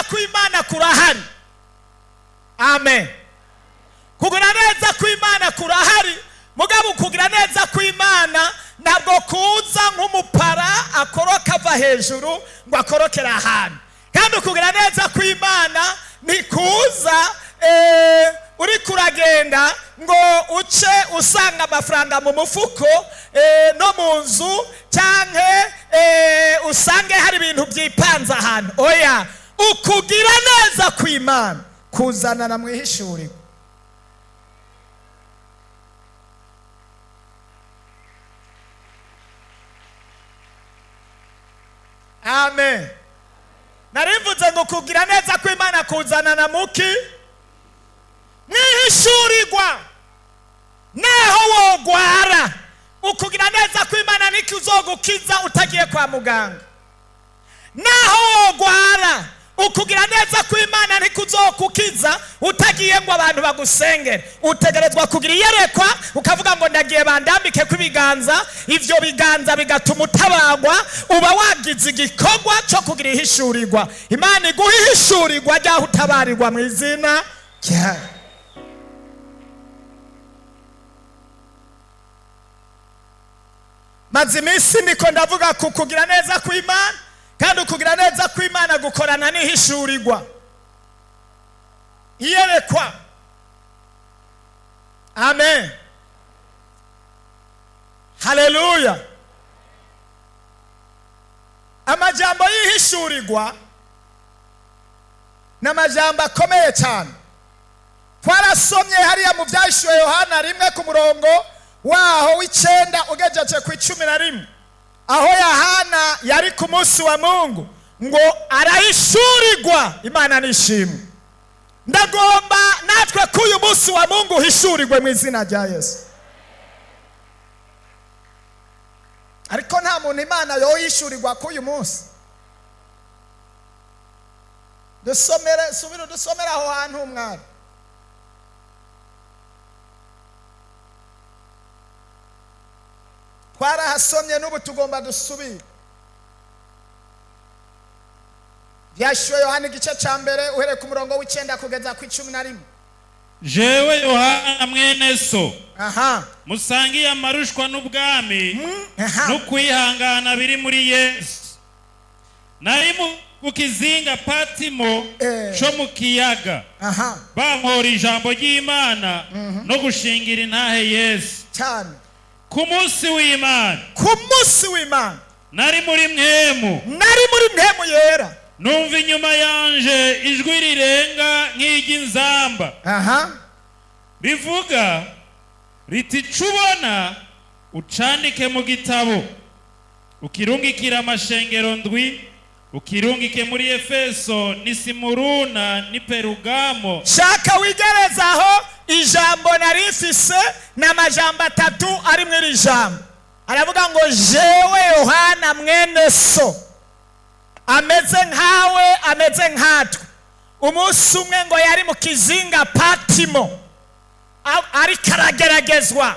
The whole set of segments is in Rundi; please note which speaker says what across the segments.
Speaker 1: kw'Imana kurahari. Amen. Kugira neza kw'Imana kurahari, mugabo kugira neza kw'Imana ntabwo kuza nk'umupara akoroka ava hejuru ngo akorokera ahantu. Kandi kugira neza kw'Imana ntikuza uri kuragenda ngo uce usanga amafaranga mu mufuko no mu nzu, cyangwa usange hari ibintu byipanze ahantu. Oya, ukugira neza kw'Imana kuzanana mu ihishuriro. Amen. Narimvuze ngo kugira neza kw'Imana kuzanana muki mwihishurirwa. Naho wogwara, ukugira neza kw'Imana niko uzogukiza utagiye kwa muganga. Naho wogwara, ukugira neza kw'Imana niko uzokukiza utagiye ngo abantu bagusengere. Utegerezwa kugira iyerekwa ukavuga ngo ndagiye bandambike kw'ibiganza, ivyo biganza bigatuma utabagwa, uba wagize igikorwa cyo kugira ihishurirwa. Imana iguha ihishurirwa ryaho utabarirwa mu izina ryayo. Maze iminsi ndiko ndavuga ku kugira neza kw'Imana, kandi ukugira neza kw'Imana gukorana n'ihishurirwa, iyerekwa. Amen. Haleluya. Amajambo y'ihishurirwa n'amajambo akomeye cyane. Twarasomye hariya mu Byahishuriwe Yohana 1 ku murongo waho w'icenda ugejeje ku 11, aho Yohana yari ku munsi wa Mungu ngo arahishurirwa. Imana nishimwe. Ndagomba natwe ku uyu munsi wa Mungu hishurirwe mu izina rya Yesu. Ariko nta muntu Imana yohishurirwa ku uyu munsi. Dusomera aho hantu umwari. Twarahasomye n'ubu tugomba dusubira. Byahishuriwe Yohana igice cya mbere uhereye ku murongo w'icenda kugeza ku 11.
Speaker 2: Jewe Yohana mwene so,
Speaker 1: Aha.
Speaker 2: musangiye amarushwa n'ubwami no kwihangana biri muri Yesu. Nari mu kizinga Patimo cyo mu kiyaga.
Speaker 1: Aha.
Speaker 2: Bankora ijambo ry'Imana no gushingira intahe Yesu.
Speaker 1: Cyane.
Speaker 2: Ku munsi w'Imana.
Speaker 1: Ku munsi w'Imana.
Speaker 2: Nari muri mpemu yera. Numva inyuma yanje ijwi rirenga nk'iry'inzamba.
Speaker 1: Aha.
Speaker 2: Rivuga riti cubona ucandike mu gitabo, ukirungikira amashengero ndwi, ukirungike muri Efeso ni Simuruna ni Perugamo.
Speaker 1: Shaka wigerezaho ijambo narifise n'amajambo 3 ari muri ijambo. Aravuga ngo jewe Yohana mwene so, ameze nkawe ameze nkatwe. Umunsi umwe ngo yari mu kizinga Patimo, ari karageragezwa,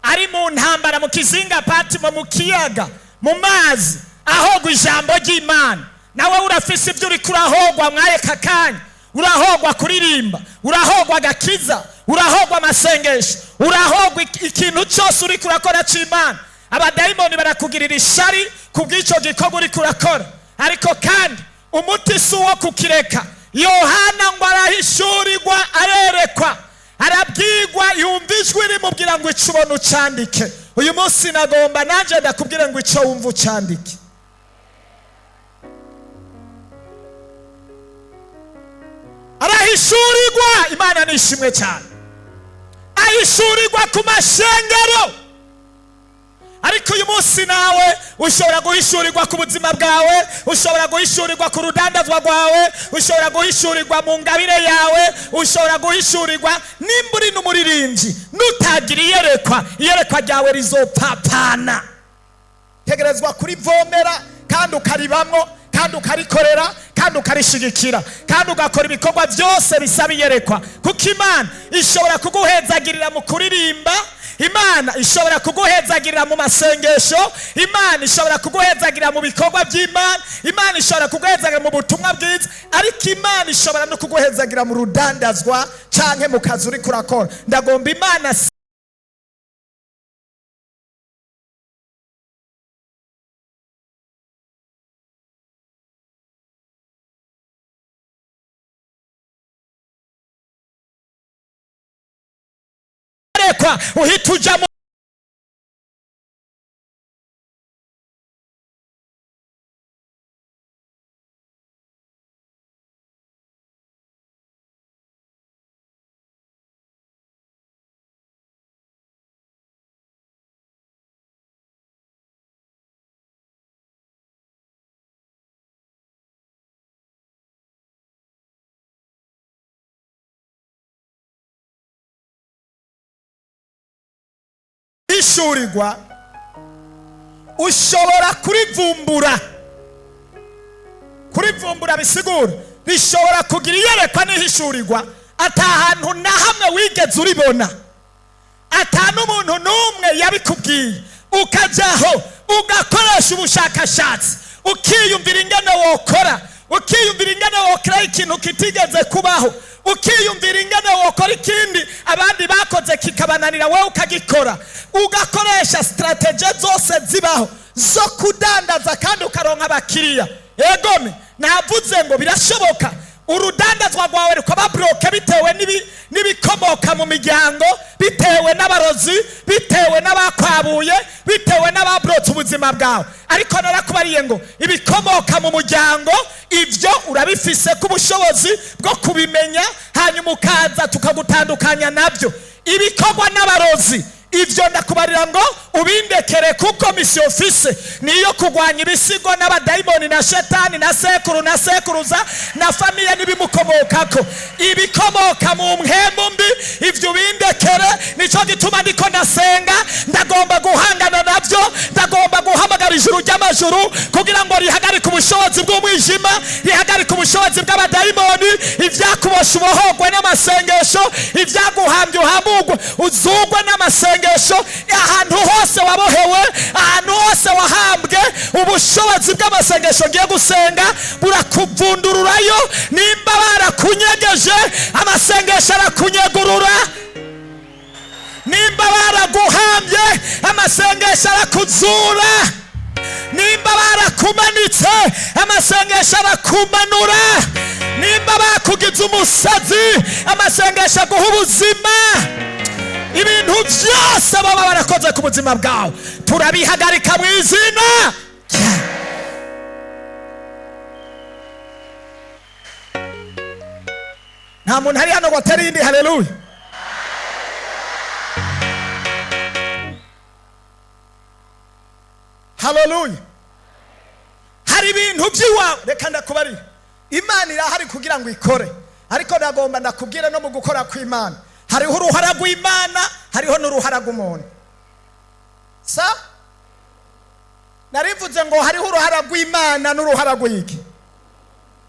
Speaker 1: ari mu ntambara mu kizinga Patimo, mu kiyaga, mu mazi, ahogwa ijambo ry'Imana. Nawe urafise ibyo uri kurahogwa mwaye kakanya, urahogwa kuririmba, urahogwa gakiza, urahogwa amasengesho, urahogwa ikintu cyose uri kurakora cy'Imana. Abadayimoni barakugirira ishari kubw'icyo gikorwa uri kurakora, ariko kandi umuti si uwo kukireka. Yohana ngo arahishurirwa, arerekwa, arabwirwa, yumva ijwi rimubwira ngo icyo ubona ucandike. Uyu munsi nagomba nanje ndakubwira ngo icyo wumva ucandike. Arahishurirwa. Imana nishimwe cyane. Ahishurirwa ku mashengero. Ariko uyu munsi nawe ushobora guhishurirwa ku buzima bwawe, ushobora guhishurirwa ku rudandazwa rwawe, ushobora guhishurirwa mu ngabire yawe, ushobora guhishurirwa nimba uri n'umuririmbyi nutagira iyerekwa ryawe rizopapana. Tegerezwa kurivomera kandi ukaribamwo kandi ukarikorera kandi ukarishigikira kandi ugakora ibikorwa byose bisaba iyerekwa, kuko Imana ishobora kuguhezagirira mu kuririmba, Imana ishobora kuguhezagirira mu masengesho, Imana ishobora kuguhezagira mu bikorwa by'Imana, Imana ishobora kuguhezagira mu butumwa bwiza, ariko Imana ishobora no kuguhezagira mu rudandazwa canke mu kazi uri kurakora. Ndagomba Imana uhita uja mu ishurirwa, ushobora kurivumbura bisigura bishobora kugira iyerekwa n'ihishurirwa atahantu na hamwe wigeze uribona, ata n'umuntu n'umwe yabikubwiye, ukajaho ugakoresha ubushakashatsi, ukiyumvira ingene wokora, ukiyumvira ingene wokora ikintu kitigeze kubaho, ukiyumvira ingene wokora ikindi abandi bakoze kikabananira, wowe ukagikora, ugakoresha strategie zose zibaho zo kudandaza kandi ukaronka abakiriya. Egome navuze ngo birashoboka urudandazwa rwawe rukaba bloke bitewe n'ibikomoka mu miryango, bitewe n'abarozi, bitewe n'abakwabuye, bitewe n'ababrotse ubuzima bwawe. Ariko narakubariye ngo ibikomoka mu muryango ivyo urabifise ku bushobozi bwo kubimenya, hanyuma ukaza tukagutandukanya nabyo. Ibikorwa n'abarozi ivyo ndakubarira ngo ubindekere, kuko misiyo ofise niyo kugwanya ibisigo n'abadayimoni na shetani na sekuru na sekuruza na famiye n'ibimukomokako. Ibikomoka mu mpemu mbi ivyo ubindekere. Nico gituma ndiko ndasenga, ndagomba guhangana navyo, ndagomba guhamagara ijuru ry'amajuru kugira ngo rihagarike ubushobozi bw'umwijima, rihagarike ubushobozi bw'abadayimoni, ivyakubosha ubohogwe n'amasengesho, ivyaguhambye uhamugwe uzugwe n'amasengesho. Ahantu hose wabohewe, ahantu hose wahambwe, ubushobozi bw'amasengesho ngiye gusenga burakuvundururayo. Nimba barakunyegeje, amasengesho arakunyegurura. Nimba baraguhambye, amasengesho arakuzura. Nimba barakumanitse, amasengesho arakumanura. Nimba bakugize umusazi, amasengesho aguha ubuzima. Ibintu byose baba barakoze ku buzima bwawe turabihagarika mu izina. Nta muntu hari hano ngo atari indi. Haleluya, haleluya. Hari ibintu by'iwawe, reka ndakubarira, Imana irahari kugira ngo ikore, ariko ndagomba ndakubwira no mu gukora kw'Imana hariho uruhara rw'Imana, hariho n'uruhara rw'umuntu. Narivuze ngo hariho uruhara rw'Imana n'uruhara rw'iki?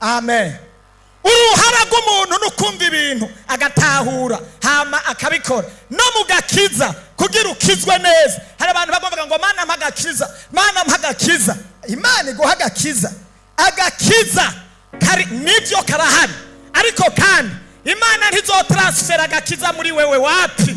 Speaker 1: Amen. Uruhara rw'umuntu nukumva ibintu agatahura hama akabikora no mugakiza kugira ukizwe neza. Hari abantu bavuga ngo Mana mpagakiza, Mana mpagakiza. Imana iguha agakiza, agakiza kari nibyo karahari, ariko kandi Imana ntizotransfera agakiza muri wewe. Wapi?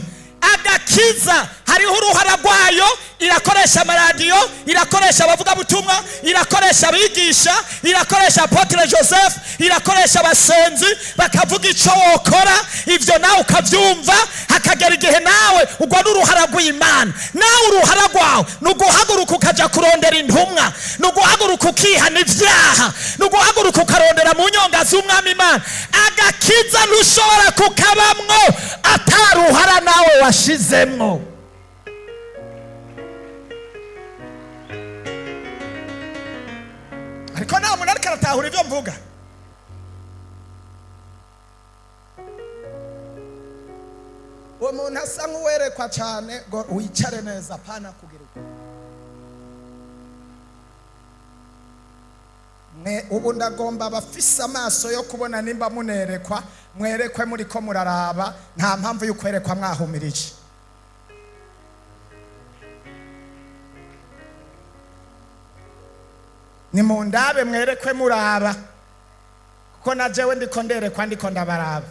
Speaker 1: Agakiza hariho uruhara rwayo, irakoresha amaradiyo, irakoresha abavuga butumwa, irakoresha abigisha, irakoresha Apotre Joseph, irakoresha abasenzi bakavuga ico wokora, ivyo nawe ukavyumva, hakagera igihe nawe ugwa n'uruhara rw'Imana. Nawe uruhara rwawe nuguhaguruka ukaja kurondera intumwa, nuguhaguruka ukihana ivyaha, nuguhaguruka ukarondera mu nyonga z'Umwami Imana. Agakiza ntushobora kukabamwo ataruhara nawe washizemwo. Ariko nta muntu ariko aratahura ibyo mvuga. Uwo muntu asa nk'uwerekwa cyane ngo wicare neza, pana kugira ubu ndagomba abafise amaso yo kubona nimba munerekwa, mwerekwe muri ko muraraba, nta mpamvu y'ukwerekwa mwahumirije. ni mu ndabe mwerekwe muraba kuko na jewe ndiko nderekwa ndiko ndabaraba.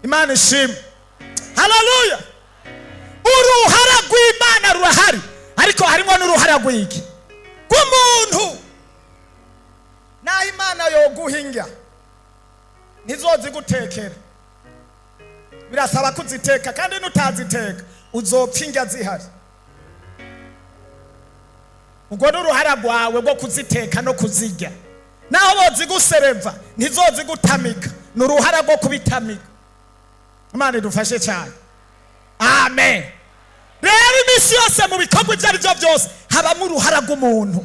Speaker 1: Imana ishimwe. Haleluya. Uruhara rw'Imana rurahari, ariko harimo n'uruhara rw'iki rw'umuntu. Naho Imana yoguhinga ntizozi gutekera, birasaba kuziteka, kandi nutaziteka uzopfa indya zihari. Ubwo n'uruhara rwawe rwo kuziteka no kuzirya. Naho bozigusereva ntizozi gutamika, n'uruhara rwo kubitamika. Imana idufashe cyane. Amen. Rero imisi yose mu bikorwa ibyo ari byo byose habamo uruhara rw'umuntu.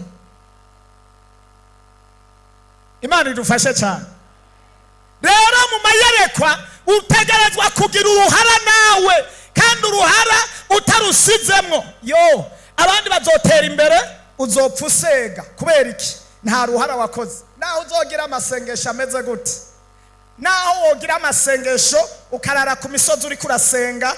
Speaker 1: Imana idufashe cyane. Rero mu mayerekwa utegerezwa kugira uruhara nawe, kandi uruhara utarusizemwo yo abandi bazotera imbere, uzopfa usega. Kubera iki? Nta ruhara wakoze. Naho uzogira amasengesho ameze gute, naho wogira amasengesho ukarara ku misozi uri kurasenga,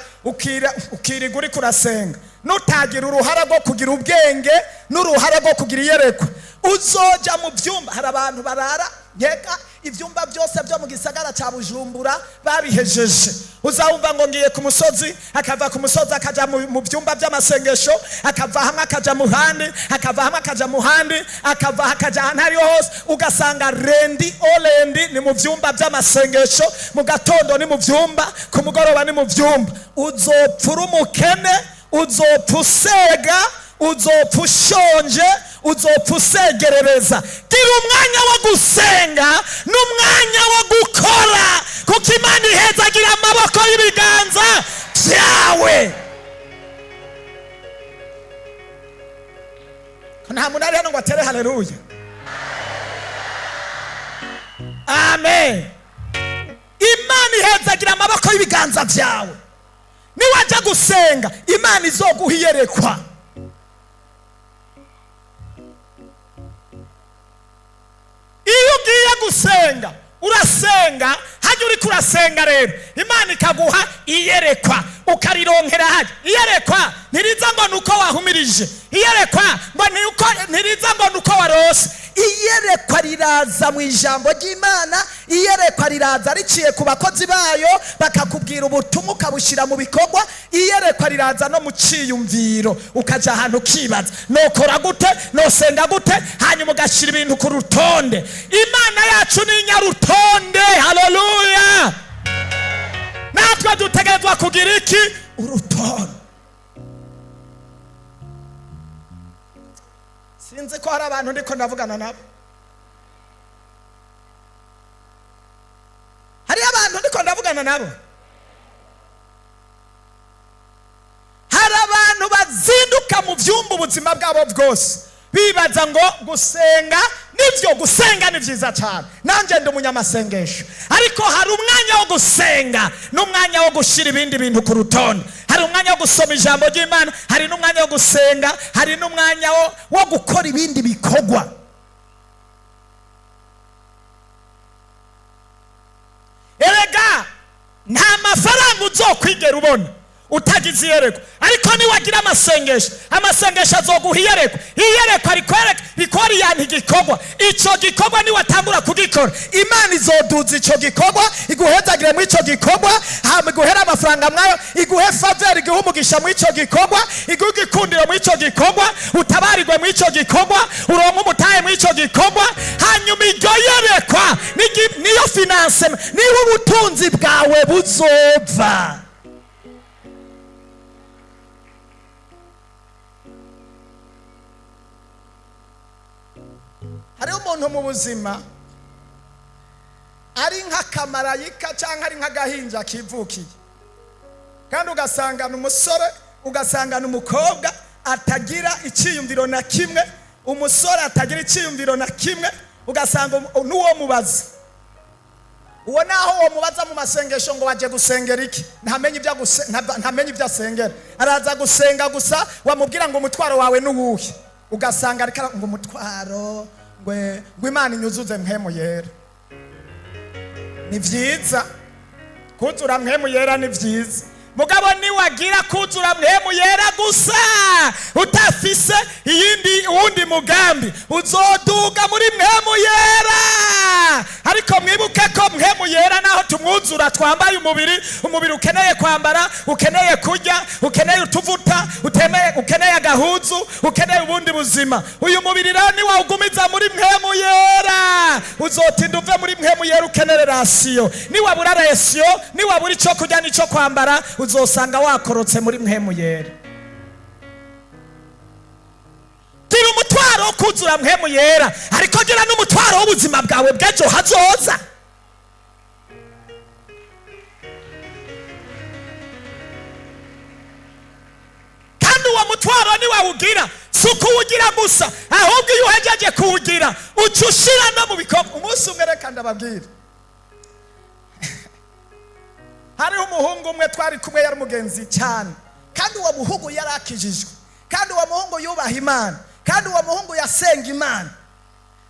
Speaker 1: ukiriga uri kurasenga, nutagira uruhara rwo kugira ubwenge n'uruhara rwo kugira iyerekwa, uzoja mu byumba. Hari abantu barara yega ibyumba byose byo mu gisagara cya Bujumbura babihejeje. Uzawumva ngo ngiye ku musozi, akava ku musozi akaja mu byumba by'amasengesho, akava hamwe akaja mu handi, akava hamwe akaja mu handi, akava akaja ahantu hariho hose. Ugasanga rendi olendi ni mu byumba by'amasengesho, mu gatondo ni mu byumba, ku mugoroba ni mu byumba. Uzopfa uri umukene, uzopfa usega, uzopfa ushonje, uzopfa usegerereza. Gira umwanya wo gusenga n'umwanya wo gukora, kuko Imana ihezagira amaboko y'ibiganza byawe. Nta muntu ari hano ngo atere haleluya. Amen. Imana ihezagira amaboko y'ibiganza byawe. Niwajya gusenga Imana izoguha iyerekwa. Iyo ugiye gusenga urasenga, hajya uri kurasenga rero Imana ikaguha iyerekwa ukarironkera hajya. Iyerekwa ntiriza ngo nuko wahumirije, iyerekwa ngo ntiriza ngo nuko warose. Iyerekwa riraza mu ijambo ry'Imana, iyerekwa riraza riciye ku bakozi bayo bakakubwira ubutumwa ukabushyira mu bikorwa. Iyerekwa riraza no mu ciyumviro, ukaja ahantu ukibaza nokora gute, nosenga gute, hanyuma ugashyira ibintu ku rutonde. Imana yacu ni nyarutonde. Haleluya. Natwe dutegerezwa kugira iki? Urutonde. Sinzi ko hari abantu ndiko ndavugana nabo. Hari abantu ndiko ndavugana nabo. Hari abantu bazinduka mu byumba ubuzima bwabo bwose bibaza ngo gusenga nivyo, gusenga ni vyiza cyane, nanje ndi umunyamasengesho, ariko hari umwanya wo gusenga n'umwanya wo gushira ibindi bintu ku rutonde. Hari umwanya wo gusoma ijambo ry'Imana, hari n'umwanya wo gusenga, hari n'umwanya wo gukora ibindi bikorwa. Erega nta mafaranga uzokwigera ubona utagize iyerekwa, ariko niwagira amasengesho, amasengesho azoguha iyerekwa. Iyerekwa rikora yantu igikorwa, ico gikorwa niwatangura kugikora Imana izoduza ico gikorwa, iguhezagire mu ico gikorwa, hama iguhera amafaranga mwayo, iguhe favor, iguhe umugisha mu ico gikorwa, iguhe igikundiro mu ico gikorwa, utabarirwe mu ico gikorwa, uronke umutahe mu ico gikorwa. Hanyuma iryo yerekwa niyo finance, niho ubutunzi bwawe buzova. Hari umuntu mu buzima ari nk'akamarayika cyangwa ari nk'agahinja kivukiye, kandi ugasanga n'umusore, ugasanga n'umukobwa atagira icyiyumviro na kimwe, umusore atagira icyiyumviro na kimwe, ugasanga n'uwo mubaza, uwo naho uwo mubaza mu masengesho ngo waje gusengera iki, ntamenye ibyo asengera, araza gusenga gusa, wamubwira ngo umutwaro wawe n'uwuhe, ugasanga ariko ngo umutwaro ngo Imana inyuzuze mpemu yera. Ni byiza kuzura mpemu yera, ni byiza, mugabo niwagira kuzura mpemu yera gusa utafise uwundi mugambi uzoduga muri mpemu yera. Ariko mwibuke ko mpemu yera naho tumwuzura twambaye umubiri ukeneye kwambara, ukeneye kurya, ukeneye utuvuta, ukeneye agahuzu, ukeneye ubundi buzima. Uyu mubiri rero niwawugumiza muri mpemu yera uzotinda uve muri mpemu yera ukenere rasiyo. Niwabura rasiyo, niwabura icyo kurya n'icyo kwambara, uzosanga wakorotse muri mpemu yera. Gira umutwaro wo kuzura mpemu yera, ariko gira n'umutwaro w'ubuzima bwawe bw'ejo hazoza. Kandi uwo mutwaro niwawugira si ukuwugira gusa, ahubwo iyo uhejeje kuwugira uca ushira no mu bikorwa. Umunsi umwe reka ndababwira, hariho umuhungu umwe twari kumwe yari umugenzi cyane, kandi uwo muhungu yari akijijwe, kandi uwo muhungu yubaha Imana, kandi uwo muhungu yasenga Imana.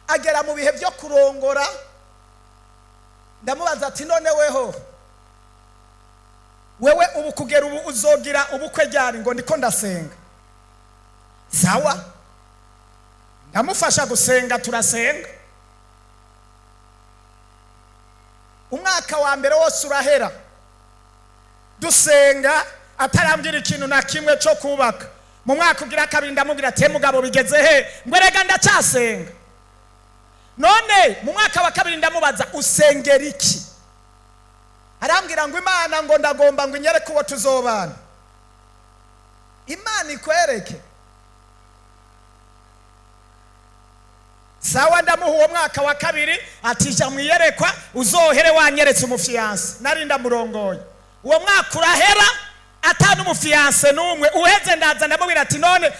Speaker 1: Agera mu bihe byo kurongora, ndamubaza ati none wewe ubu kugera ubu uzogira ubukwe ryari? Ngo ndiko ndasenga. Sawa, ndamufasha gusenga, turasenga. Umwaka wa mbere wose urahera dusenga, atarambwira ikintu na kimwe cyo kubaka. Mu mwaka ugira kabiri ndamubwira ati mugabo bigeze he? Ngo rega ndacyasenga. None mu mwaka wa kabiri ndamubaza usengera iki? Arambwira ngo Imana ngo ndagomba ngo inyereke uwo tuzobana. Imana ikwereke. Sawa, ndamuha uwo mwaka wa kabiri ati jya mwiyerekwa uzohere wanyeretse umufiyanse. Nari ndamurongoye. Uwo mwaka urahera atanu umufiyanse n'umwe. Uheze ndaza ndamubwira ati none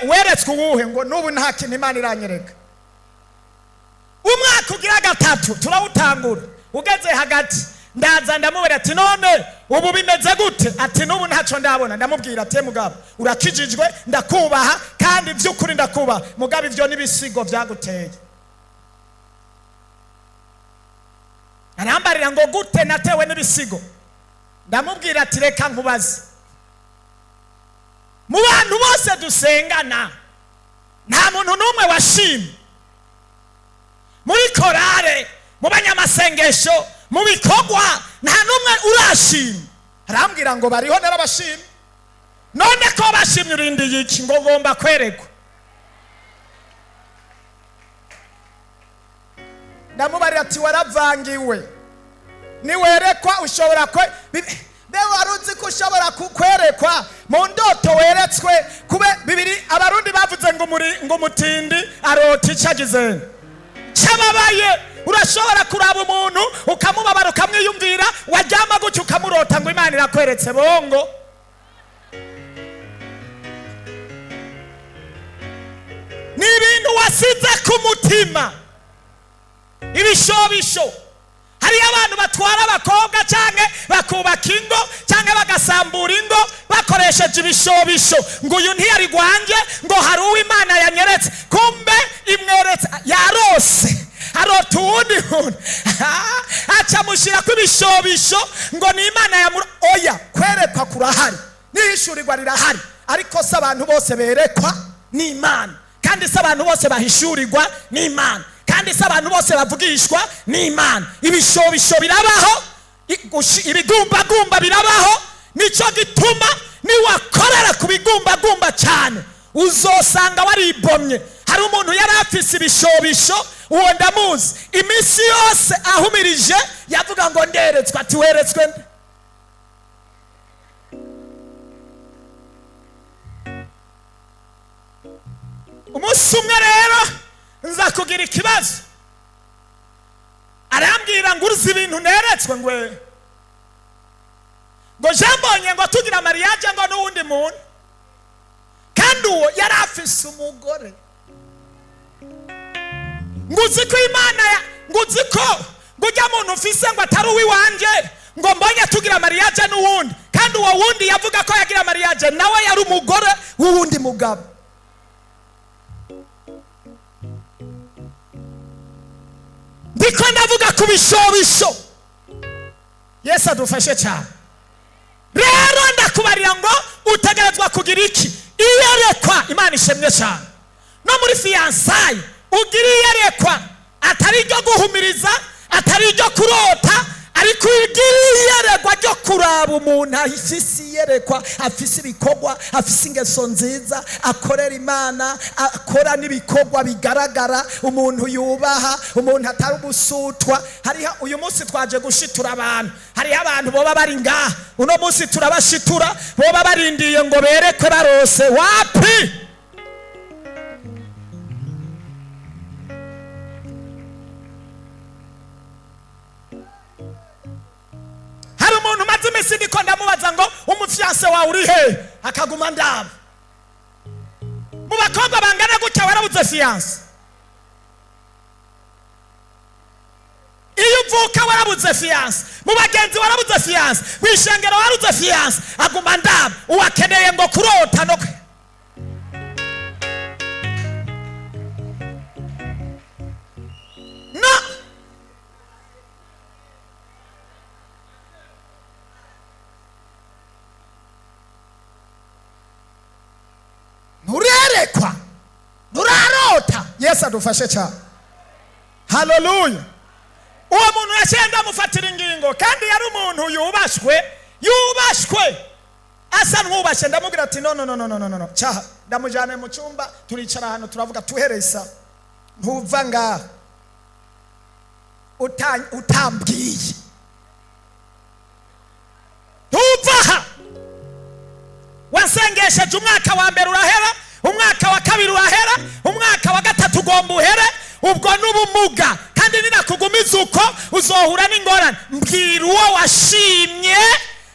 Speaker 1: weretswe uwuhe? Ngo n'ubu nta kintu Imana iranyereka. Umwaka ugira gatatu turawutangura, ugeze hagati ndaza ndamubwira ati none ubu bimeze gute? Ati n'ubu ntacyo ndabona. Ndamubwira ati mugabo urakijijwe, ndakubaha kandi by'ukuri ndakubaha, mugabo ivyo n'ibisigo byaguteye. Arambarira ngo gute natewe n'ibisigo? Ndamubwira ati reka nkubaze, mu bantu bose dusengana nta muntu n'umwe washimye? Muri korale, mu banyamasengesho, mu bikorwa, nta n'umwe urashimye? Arambwira ngo bariho narabashimye. None ko bashimye urindi yiki? Ngo ngomba kwerekwa. Ndamubarira ati waravangiwe, niwerekwa ushobora bewe waruzi ko ushobora kukwerekwa mu ndoto weretswe. Kube bibiri abarundi bavuze ngo umutindi arota icagize cyababaye. Urashobora kuraba umuntu ukamubabara ukamwiyumvira, wajyama gutyo ukamurota ngo Imana irakweretse bongo. Ni ibintu wasize ku mutima, ibishobisho. Hari abantu batwara abakobwa cyangwa bakubaka ingo cyangwa bagasambura ingo bakoresheje ibishobisho, ngo uyu ntiyari gwanjye, ngo hari uwo Imana yanyeretse. Kumbe imweretse yarose, arota uwundi muntu aca mushyira ku ibishobisho ngo ni Imana oya, kwerekwa kurahari, n'ishurirwa rirahari, ariko se abantu bose berekwa ni Imana, kandi se abantu bose bahishurirwa ni Imana, kandi se abantu bose bavugishwa ni Imana. Ibishobisho birabaho, ibigumbagumba birabaho. Nico gituma niwakorera ku bigumbagumba cyane uzosanga waribomye. Hari umuntu yari afise ibishobisho, uwo ndamuzi, iminsi yose ahumirije yavuga ngo nderetswe. Ati weretswe nde? Umunsi umwe rero nza kugira ikibazo, arambwira ngo uruzi ibintu neretswe. Ngo jambonye ngo tugira mariage ngo n'uwundi muntu, kandi uwo yari afise umugore. Nguzi ko Imana nguzi ko ngujya muntu ufise ngo atari uwiwanje, ngo mbonye tugira mariage n'uwundi, kandi uwo wundi yavuga ko yagira mariage nawe yari umugore w'uwundi mugabo. Ndiko ndavuga ku bishobisho. Yesu adufashe cyane. rero ndakubarira ngo utegerezwa kugira iki? Iyerekwa. Imana ishemye cyane. No muri fiyansaye ugira iyerekwa, atari iryo guhumiriza, atari iryo kurota, ariko ugira iyerekwa ryo kuraba umuntu afise iyerekwa, afise ibikorwa, afise ingeso nziza, akorera Imana, akora n'ibikorwa bigaragara, umuntu yubaha, umuntu atari ubusutwa. Hariho uyu munsi twaje gushitura abantu, hariho abantu boba bari ngaha uno munsi turabashitura, boba barindiye ngo berekwe barose. Wapi? Hari umuntu maze iminsi ndiko ndamubaza ngo umufyase wawe uri he? Akaguma ndaba. Mu bakobwa bangana gutya warabuze fiyanse? Iyo uvuka warabuze fiyanse, mu bagenzi warabuze fiyanse, mu ishengero warabuze fiyanse. Aguma ndaba. Uwakeneye ngo kurota no nurerekwa, nurarota. Yesu adufashe cyane. Haleluya. Uwo muntu yashenda mufatira ingingo, kandi yari umuntu yubashwe asa n'ubashye. Ndamubwira ati no cyaha, ndamujyane mu cyumba, turicara hano turavuga tuhereza, ntuva ngaha utambwiye, ntuva. Wasengesheje umwaka wa mbere urahera, umwaka wa kabiri urahera, umwaka wa gatatu ugomba uhere. Ubwo n'ubumuga, kandi ninakugumiza uko uzohura n'ingorane. Mbwira uwo washimye,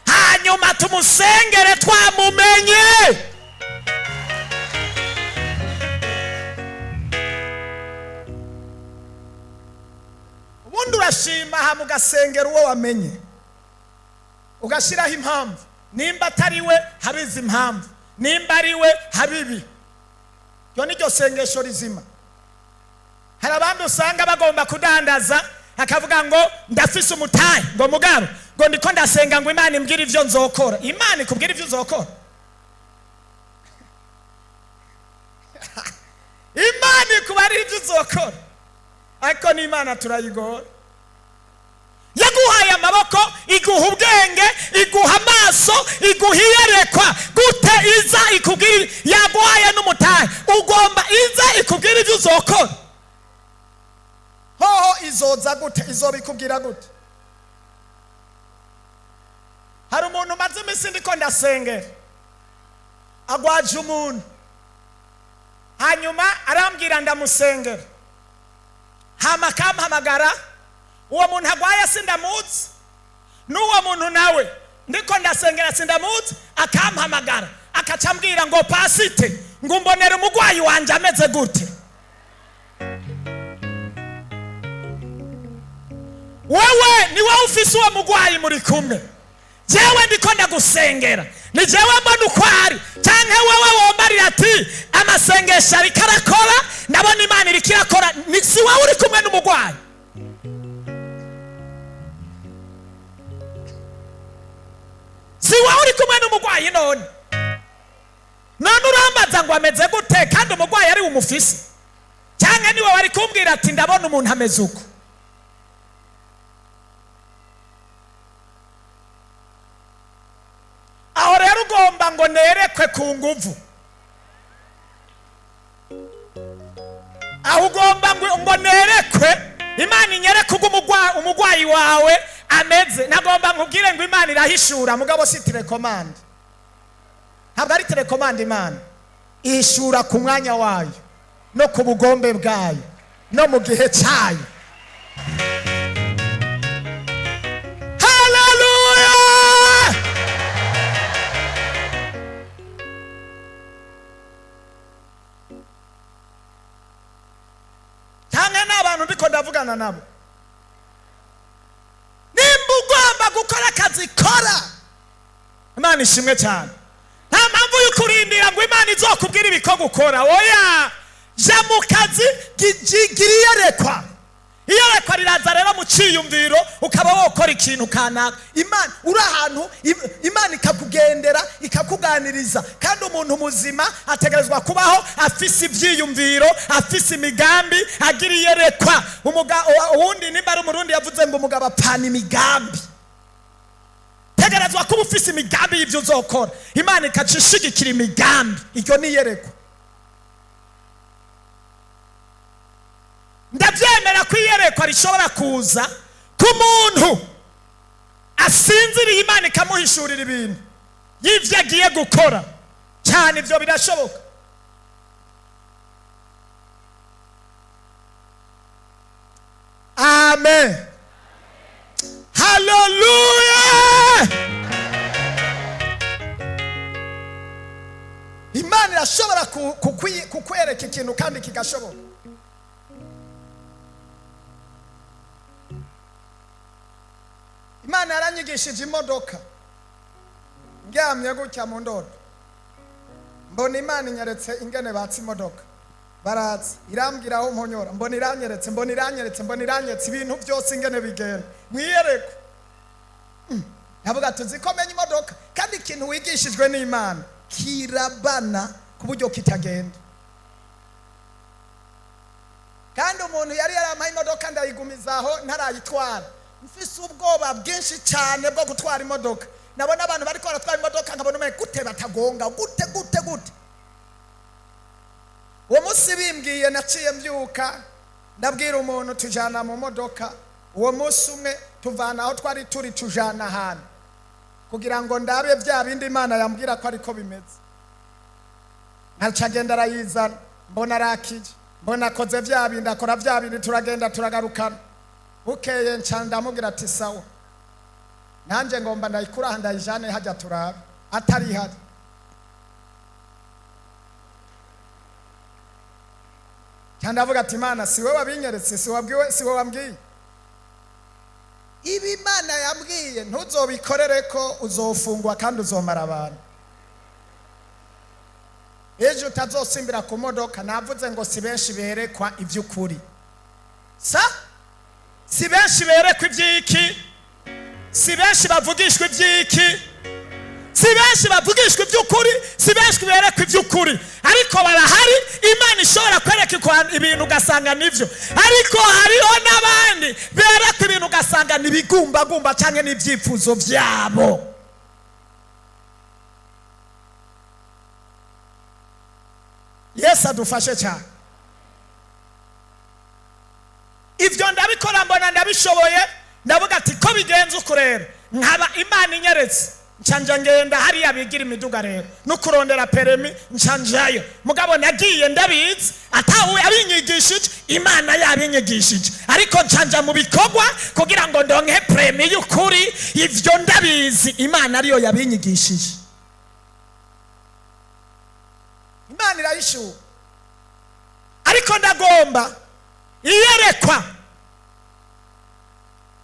Speaker 1: hanyuma tumusengere twamumenye. Ubundi urashima hama ugasengera uwo wamenye, ugashyiraho impamvu. Nimba atari we habizi impamvu, nimba ari we habibi. Yo niryo sengesho rizima. Hari abandi usanga bagomba kudandaza, akavuga ngo ndafise umutahe, ngo mugabo ngo ndiko ndasenga ngo Imana imbwira ivyo nzokora. Imana ikubwira ivyo uzokora? Imana ikubarira ivyo uzokora, ariko ni Imana turayigora. Yaguhaye amaboko, iguha ubwenge, iguha amaso, iguha iyerekwa. Gute iza ikubwira? Yaguhaye n'umutahe, ugomba iza ikubwira ivyo uzokora. Hoho izoza gute? Izobikubwira gute? Hari umuntu maze iminsi ndiko ndasengera, agwaje umuntu, hanyuma arambwira ndamusengera, hama kampamagara. Uwo muntu agwaye sindamuzi, n'uwo muntu nawe ndiko ndasengera sindamuzi, akampamagara akacambwira ngo pasite, ngo mbonera umugwayi wanje ameze gute. Wewe ni wowe ufise uwo mugwayi muri kumwe, jewe ndiko ndagusengera, ni jewe mbona uko ari, canke wewe wombarira ati amasengesho ariko arakora, ndabona Imana iriko irakora, si wowe uri kumwe n'umugwayi. Si wowe uri kumwe n'umugwayi none urambaza ngo ameze gute kandi umugwayi ari umufise? Canke niwe wari kumbwira ati ndabona umuntu ameze uko? Aho rero ugomba ngo nerekwe ku nguvu, aho ugomba ngo nerekwe, Imana inyereke uko umugwayi wawe ameze. Nagomba nkubwire ngo Imana irahishura, mugabo si telecommande. Ntabwo ari telecommande. Imana ihishura ku mwanya wayo, no ku bugombe bwayo, no mu gihe cyayo. Haleluya! Cyane n'abantu ndiko ndavugana nabo, nimba ugomba gukora akazi kora. Imana ishimwe cyane. Nta mpamvu y'ukurindira ngo Imana izokubwira ibikorwa ukora. Oya, ja mu kazi, gira iyerekwa. iyerekwa riraza rero mu ciyumviro ukaba wokora ikintu kanaka. Imana uri ahantu Imana ikakugendera ikakuganiriza, kandi umuntu muzima ategerezwa kubaho afise ivyiyumviro, afise imigambi, agira iyerekwa. Uwundi nimba ari umurundi yavuze ngo umugabo apana imigambi. Tegerezwa kuba ufise imigambi y'ivyo uzokora, Imana ikacishigikira imigambi. Iryo ni iyerekwa. Ndavyemera ko iyerekwa rishobora kuza ku muntu asinziriye, Imana ikamuhishurira ibintu y'ivyo agiye gukora cyane. Ivyo birashoboka. Amen. Hallelujah. Imana irashobora kukwereka ikintu kandi kigashoboka. Imana yaranyigishije imodoka, ndyamye gutya mu ndoto, mbona Imana inyeretse ingene batse imodoka, baraza irambwira aho mponyora, mbona iranyeretse ibintu byose ingene bigenda mwiyereko. Yavuga tuzi ko menya imodoka, kandi ikintu wigishijwe n'Imana kirabana ku buryo kitagenda. Kandi umuntu yari yarampaye imodoka ndayigumizaho ntarayitwara, mfise ubwoba bwinshi cyane bwo gutwara imodoka. Nabona abantu bari baratwara imodoka nkabona umenye gute batagonga, gute. Uwo munsi bimbwiye naciye mbyuka ndabwira umuntu tujana mu modoka. Uwo munsi umwe tuvana aho twari turi tujana ahantu kugira ngo ndabe bya bindi Imana yambwira ko ariko bimeze. Nacagenda arayizana, mbona arakije, mbona akoze bya bindi, akora bya bindi, turagenda turagarukana. Bukeye nca ndamubwira ati sawa, nanje ngomba ndayikura ndayijane hajya turabe, atari hari. Cyanda avuga ati Imana siwe wabinyeretse, siwe wambwiye. Ibi Imana yambwiye ntuzobikorere ko uzofungwa kandi uzomara abantu. Ejo utazosimbira ku modoka. Navuze ngo si benshi berekwa ivy'ukuri. Si benshi berekwa ivy'iki, si benshi bavugishwa ivy'iki, si benshi bavugishwa ivy'ukuri, si benshi berekwa ivy'ukuri. Ariko barahari Imana ishobora kwereka ibintu ugasanga nivyo, ariko hariho n'abandi berekwa ibintu ugasanga nibigumbagumba canke n'ivyifuzo vyabo. Yesu adufashe cyane. Ivyo ndabikora mbona ndabishoboye, ndavuga ati ko bigenze uko rero nkaba Imana inyeretse, nca ngenda hariya bigira imiduga rero no kurondera peremi nca njayo. Mugabo nagiye ndabizi atawe abinyigishije, Imana yabinyigishije, ariko nca mu bikorwa kugira ngo ndonke premi y'ukuri. Ivyo ndabizi Imana ariyo yabinyigishije. Imana irayishuka. Ariko ndagomba iyerekwa.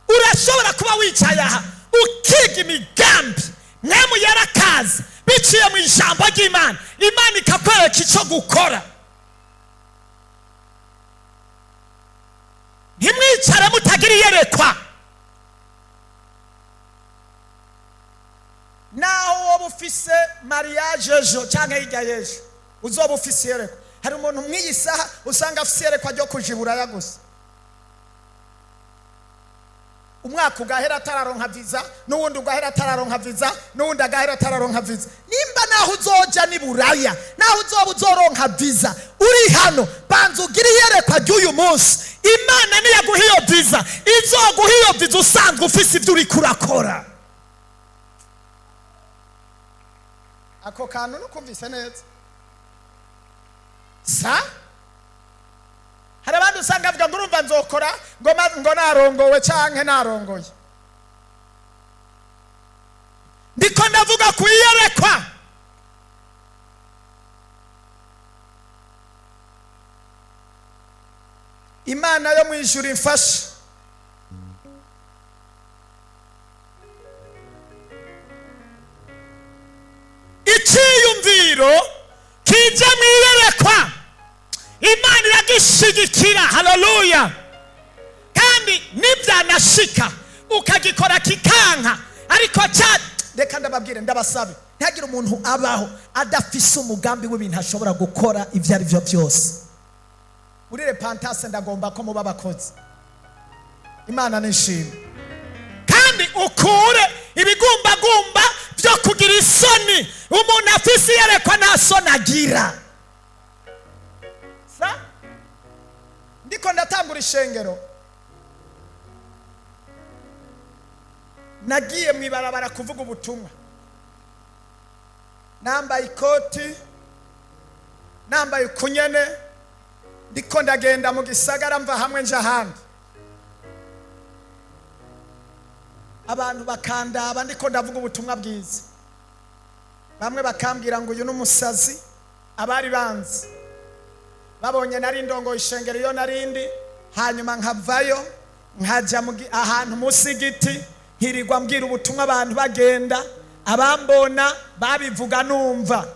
Speaker 1: Urashobora kuba wicaye aha ukiga imigambi mwemu yarakaza biciye mu ijambo ry'Imana, Imana ikakwereka icyo gukora. Ntimwicare mutagira iyerekwa. Naho wowe ufise mariage ejo cyangwa hirya y'ejo uzoba ufise iyerekwa. Hari umuntu mw'iyi saha usanga afise iyerekwa ryo kujiburaya gusa, umwaka ugahera atararonka visa, n'uwundi ugahera atararonka visa, n'uwundi agahera atararonka visa. Nimba naho uzoja ni buraya, naho uzoba uzoronka visa uri hano, banza ugira iyerekwa ry'uyu munsi. Imana niyaguha iyo visa, izoguha iyo visa usanzwe ufise ibyo uri kurakora. Ako kantu nukumvise neza. Hari abandi usanga avuga ngo urumva nzokora ngo narongowe canke narongoye. Ndiko ndavuga ku iyerekwa. Imana yo mwijuru imfashe. Icyiyumviro kije mu iyerekwa Imana iragishigikira. Haleluya. nibyanashika ukagikora kikanka, ariko reka ndababwire ndabasabe ntihagire umuntu abaho adafise umugambi w'ibintu ashobora gukora ibyo ari byo byose. Muri repentance ndagomba ko muba abakozi. Imana nishimwe. Kandi ukure ibigumbagumba byo kugira isoni. Umuntu afise yerekwa nta soni agira. Ndiko ndatangura ishengero, nagiye mwibarabara kuvuga ubutumwa, nambaye ikoti, nambaye kunyene, ndiko ndagenda mu gisagara mva hamwe nja ahandi. Abantu bakandaba ndiko ndavuga ubutumwa bwiza, bamwe bakambwira ngo uyu n'umusazi. Abari banzi babonye nari ndongo ishengero iyo narindi, hanyuma nkavayo nkaja ahantu musi y'igiti, hirirwa mbwira ubutumwa abantu bagenda, abambona babivuga numva.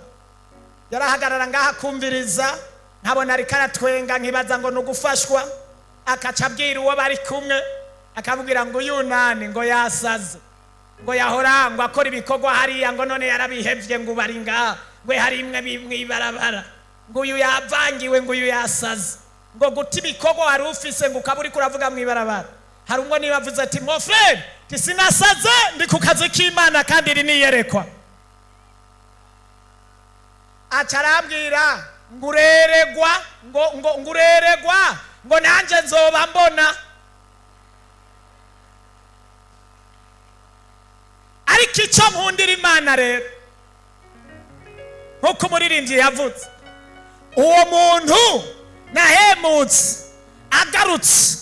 Speaker 1: Yarahagarara ngaha kumviriza, nkabona ariko aratwenga, nkibaza ngo nugufashwa, akaca abwira uwo bari kumwe, akabwira ngo uyu nani, ngo yasaze, ngo yahora ngo akora ibikorwa hariya, ngo none yarabihevye, ngo bari ngaha, ngo hari imwe mwibarabara, ngo uyu yavangiwe, ngo uyu yasaze, ngo guta ibikorwa wari ufise ngo ukaba uriko uravuga mwibarabara. Hari umwe niba avuze ati mon frère, sinasaze, ndi ku kazi k'Imana kandi iri niyerekwa. Acarambwira ngureregwa, ngureregwa, ngo nanje nzoba mbona. Ariko icyo nkundira Imana rero, nkuko umuririmbyi yavuze, uwo muntu nahemutse agarutse,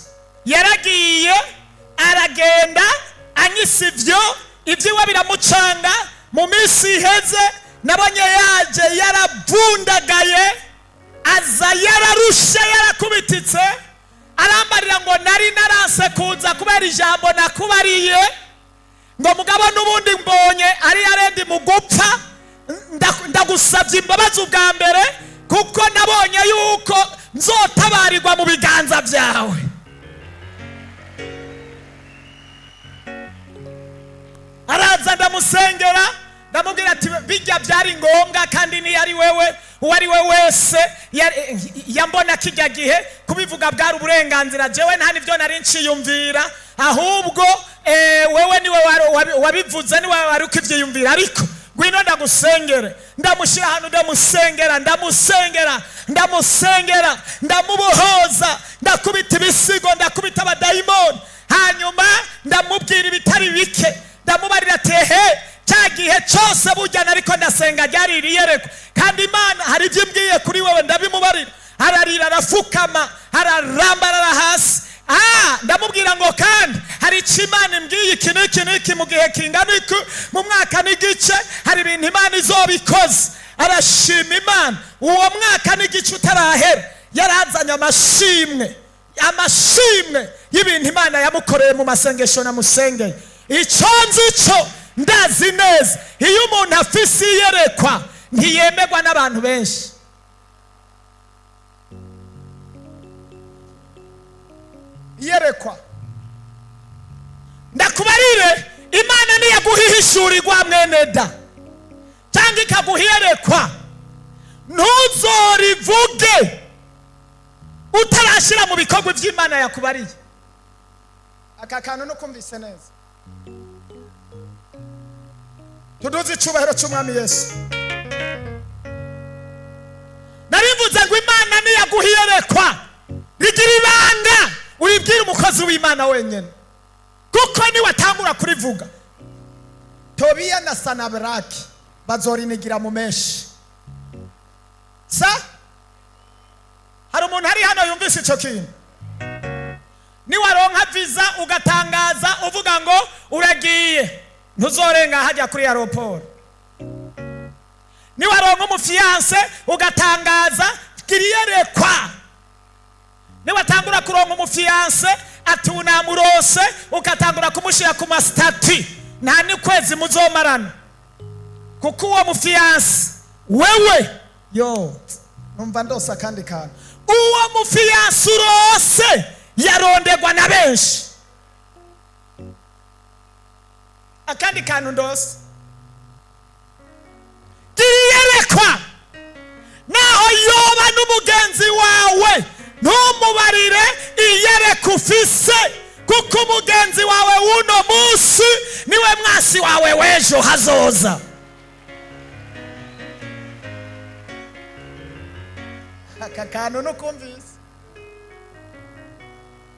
Speaker 1: yaragiye aragenda anyisa ibyiwe biramucanga. Mu minsi iheze nabonye yaje yaravundagaye, aza yararushe, yarakubititse, arambarira ngo nari naranse kuza kubera ijambo nakubariye, ngo mugabo n'ubundi mbonye ari yarendi mu gupfa, ndagusabye imbabazi ubwa mbere kuko nabonye yuko nzotabarirwa mu biganza byawe. Araza ndamusengera, ndamubwira ati bijya byari ngombwa, kandi ni ari wewe uwo ari we wese yambona kijya gihe kubivuga bwari uburenganzira. Jewe nta nivyo nari nciyumvira, ahubwo wewe niwe wabivuze, niwe wari ukivyiyumvira. Ariko ngwino ndagusengere, ndamushira hano, ndamusengera, ndamubohoza, ndakubita ibisigo, ndakubita abadayimoni, hanyuma ndamubwira ibitari bike, ndamubarira ati cya gihe cyose bujyana ariko ndasenga ryari iriyerekwa, kandi Imana hari ibyo imbwiye kuri wewe ndabimubarira. Ararira, arafukama, ararambarara hasi. Ndamubwira ngo kandi hari icyo Imana imbwiye iki n'iki mu gihe kingana iki, mu mwaka n'igice hari ibintu Imana izobikoze. Arashima Imana. Uwo mwaka n'igice utarahera yarazanye amashimwe y'ibintu Imana yamukoreye mu masengesho namusengeye. Icyo nzi cyo ndazi neza, iyo umuntu afise iyerekwa ntiyemerwa n'abantu benshi. Iyerekwa ndakubarire, Imana niyaguhihishurirwa mwene da, cyangwa ikaguha iyerekwa, ntuzorivuge utarashira mu bikorwa by'Imana yakubariye. Aka kantu no kumvise neza. Tuduze icubahiro cy'Umwami Yesu. Narivuze ngo Imana niyaguha iyerekwa, rigira ibanga, uribwira umukozi w'Imana wenyene, kuko ni watangura kurivuga. Tobiya na Sanabraki bazorinigira mu menshi. Hari umuntu hari hano yumvise icyo kintu? Ni waronka visa ugatangaza uvuga ngo uragiye, ntuzorenga hajya kuri aeroport. Ni waronka umufiance ugatangaza kiriyerekwa. Ni watangura kuronka umufiance ati unamurose, ukatangura kumushira ku mastati, nta ni kwezi muzomarana, kuko uwo mufiance wewe numva ndosa kandi kana uwo mufiance urose yarondegwa na benshi. akandi kantu ndose iyerekwa naho yoba n'umugenzi wawe ntumubarire iyerekwa ufise kuko umugenzi wawe w'uno munsi niwe mwasi wawe w'ejo hazoza.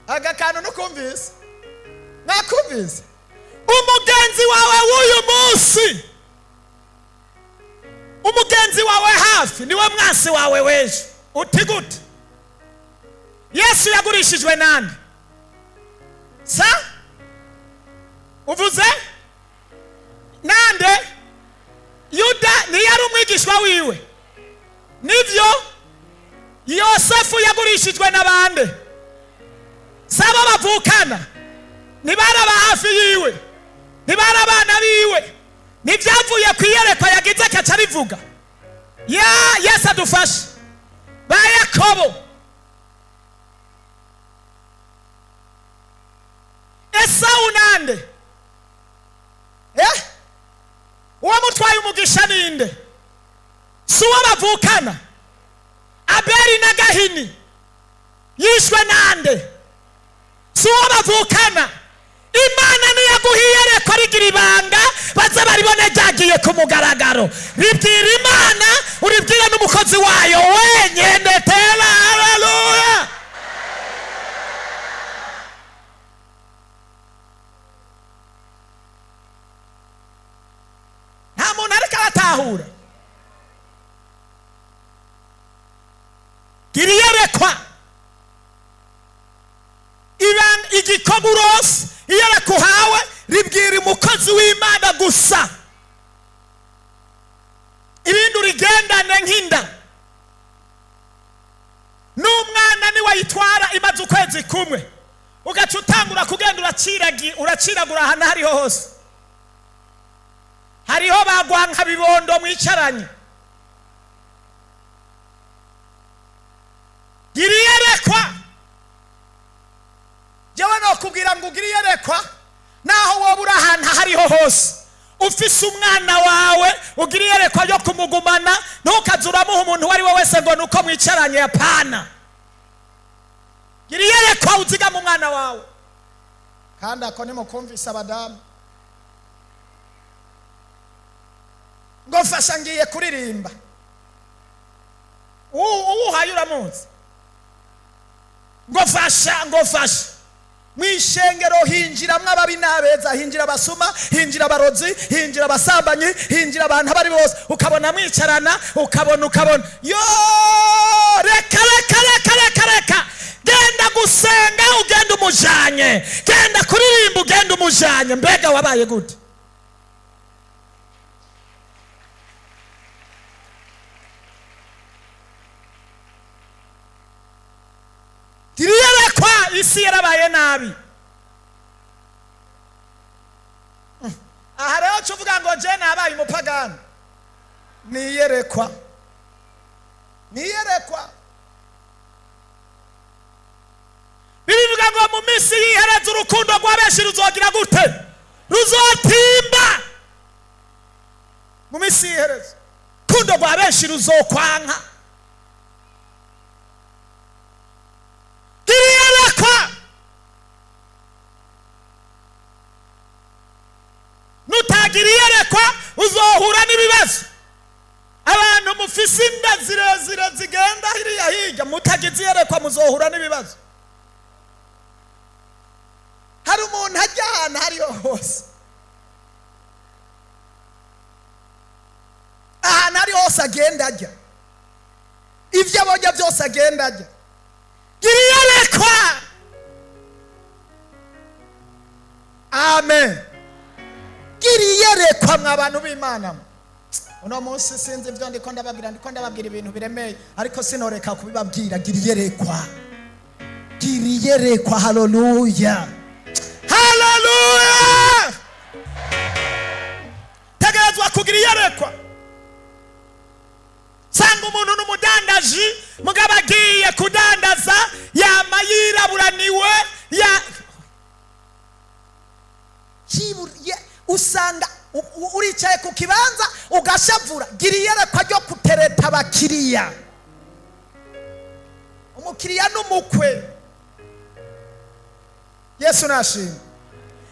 Speaker 1: aka kantu nukumvise nakumvise umugenzi wawe w'uyu munsi, umugenzi wawe hafi niwe mwasi wawe w'ejo. uti gute? Yesu yagurishijwe nande? Sa uvuze nande? Yuda ntiyari umwigishwa wiwe, nivyo? Yosefu yagurishijwe n'abande? Saba bavukana, nibara ba hafi yiwe, nibara abana biwe, nivyavuye kwiyerekwa yagize akaca rivuga. Yesu adufashe. Ba Yakobo, Esau nande? Uwamutwaye umugisha ninde? Si uwo bavukana? Abeli na Gahini yishwe nande? Si uwo bavukana? Imana niyaguhiyerekwa rigira ibanga baza baribone ryagiye ku mugaragaro. Ribwira Imana, uribwire n'umukozi wayo wenyene. Tera haleluya. Nta muntu ariko aratahura. Iyerekwa igikorwa urose, iyerekwa uhawe ribwira umukozi w'Imana gusa. Ibindi urigendane nk'inda. N'umwana niwe yitwara imaze ukwezi kumwe, ugaca utangura kugenda uraciragura ahantu hariho hose. Hariho bagwanka bibondo mwicaranye. Iyerekwa jewe no kubwira ngo ugire iyerekwa naho wowe uri ahantu hariho hose. Ufise umwana wawe ugire iyerekwa yo kumugumana, ntukaze uramuha umuntu wari we wese ngo nuko mwicaranye. Yapana, gira iyerekwa uzigama umwana wawe. Kandi ako nimukumvise abadamu ngo fasha ngiye kuririmba, uwuhaye uramuzi. ngo fasha mwishengero hinjiramwe ababi n'abeza, hinjira abasuma, hinjira abarozi, hinjira abasambanyi, hinjira abantu abari bose. ukabona mwicarana, ukabona yo reka genda gusenga ugenda umujanye, genda kuririmba ugenda umujanye. Mbega wabaye gute? Iyerekwa isi yarabaye nabi. Aha rero tuvuga ngo je nabaye umupagani. Niyerekwa bivuga ngo mu minsi yihereza urukundo rwa benshi ruzogira gute? Ruzotimba. Mu minsi yihereza urukundo rwa benshi ruzokwanka. Nutagira iyerekwa uzohura n'ibibazo. Abantu mufise inda zirezire zigenda hiriya hirya, mutagize iyerekwa muzohura n'ibibazo. Hari umuntu ajya ahantu hariho hose, ahantu ari hose agenda ajya, ibyo abonye byose agenda ajya. Gira iyerekwa. Amen. Gira iyerekwa mw'abantu b'Imana. Uno munsi sinzi ibyo ndiko ndababwira ibintu biremeye, ariko sinoreka kubibabwira. Gira iyerekwa. Haleluya. Tegerezwa kugira iyerekwa. Sanga umuntu n'umudandaji mugabo agiye kudandaza yama yiraburaniwe ugisanga uricaye ku kibanza ugashavura, gira iyerekwa ryo kutereta abakiriya. Umukiriya n'umukwe. Yesu nashimwe.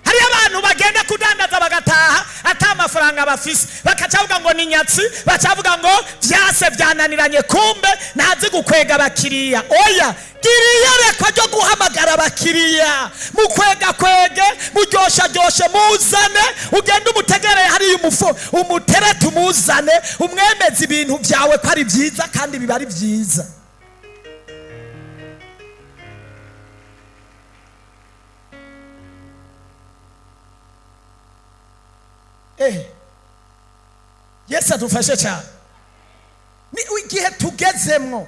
Speaker 1: Hari abantu bagenda kudandaza bagataha ata amafaranga bafise, bakacavuga ngo ni nyatsi, bacavuga ngo vyase vyananiranye, kumbe ntazi gukwega abakiriya. Oya, gira iyerekwa ryo guhamagara abakiriya, mukwega kwege, muryosha ryoshe, muzane, ugende umutegereye hari umuterete, umuzane, umwemeze ibintu vyawe ko ari vyiza kandi biba ari vyiza. Yesu adufashe cyane. Ni igihe tugezemwo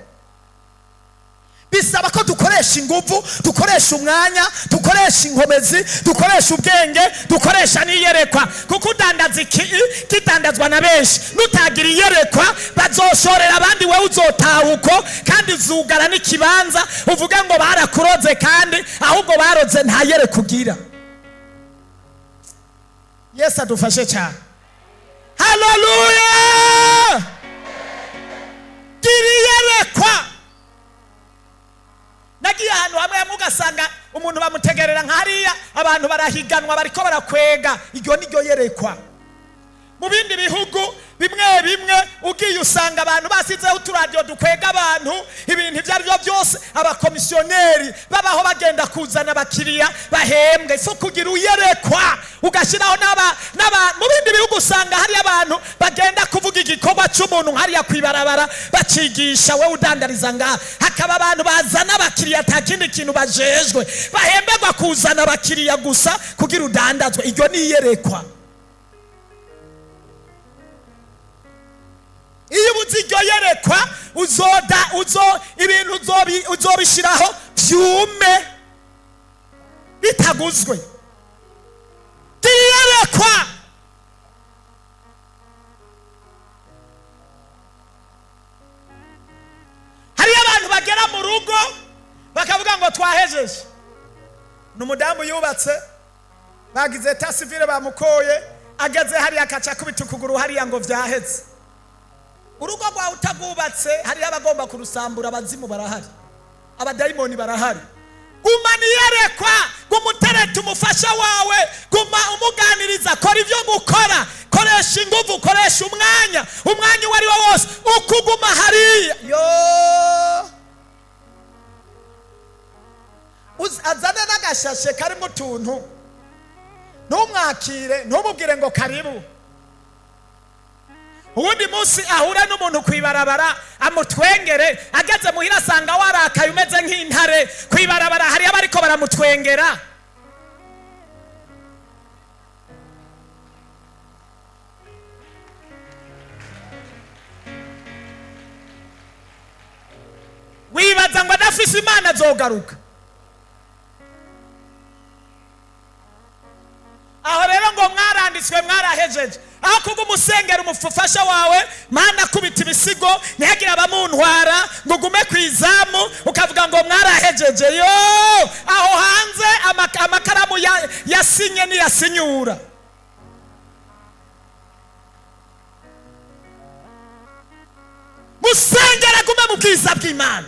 Speaker 1: bisaba ko dukoresha ingufu, dukoresha umwanya, dukoresha inkomezi, dukoresha ubwenge, dukoresha n'iyerekwa, kuko udandaza kidandazwa na benshi. Nutagira iyerekwa bazoshorera abandi, wewe uzotaha uko, kandi uzugara n'ikibanza uvuge ngo barakuroze, kandi ahubwo baroze nta yerekwa ugira. Yesu adufashe cyane. Haleluya! Gira iyerekwa. Nagiye ahantu hamwe mugasanga umuntu bamutegerera nk'hariya, abantu barahiganwa bariko barakwega, iryo niryo yerekwa. Mu bindi bihugu bimwe bimwe ugiye usanga abantu basizeho uturadiyo dukwega abantu, ibintu ibyo aribyo byose, abakomisiyoneri babaho bagenda kuzana abakiriya bahembwe. So kugira uyerekwa ugashyiraho mu bindi bihugu usanga hari abantu bagenda kuvuga igikorwa cy'umuntu hariya kwibarabara bacigisha, we udandariza ngaha, hakaba abantu bazana abakiriya atakindi kintu bajejwe, bahembegwa kuzana abakiriya gusa kugira udandazwe. Iryo ni iyerekwa. Iyo ubuze iryo yerekwa ibintu uzobishiraho vyume bitaguzwe. Iyerekwa. Hari abantu bagera mu rugo bakavuga ngo twahejeje. N'umudamu yubatse, bagize ta civile bamukoye, ageze hariya akaca kubita ukuguru hariya ngo vyaheze. Urugo rwawe utagubatse hari abagomba kurusambura, abazimu barahari, abadayimoni barahari. Guma niyerekwa, gumutereta umufasha wawe, guma umuganiriza, kora ivyo gukora, koresha ingufu, koresha umwanya wari wo wose, ukuguma hariya. Azane n'agashashe karimo utuntu, ntumwakire, ntumubwire ngo karibu. Ubundi munsi ahura n'umuntu kwibarabara amutwengere, ageze muhira asanga warakaye umeze nk'intare, kwibarabara hari abariko baramutwengera. Wibaza ngo adafise Imana azogaruka. Aho rero ngo mwaranditswe, mwarahejeje, aho kuba umusengera umufasha wawe, Mana kubita ibisigo ntihagira abamuntwara, ngo ugume kwizamu ukavuga ngo mwarahejeje. Aho hanze amakaramu yasinye niyasinyura. Musengera gume mu bwiza bw'Imana,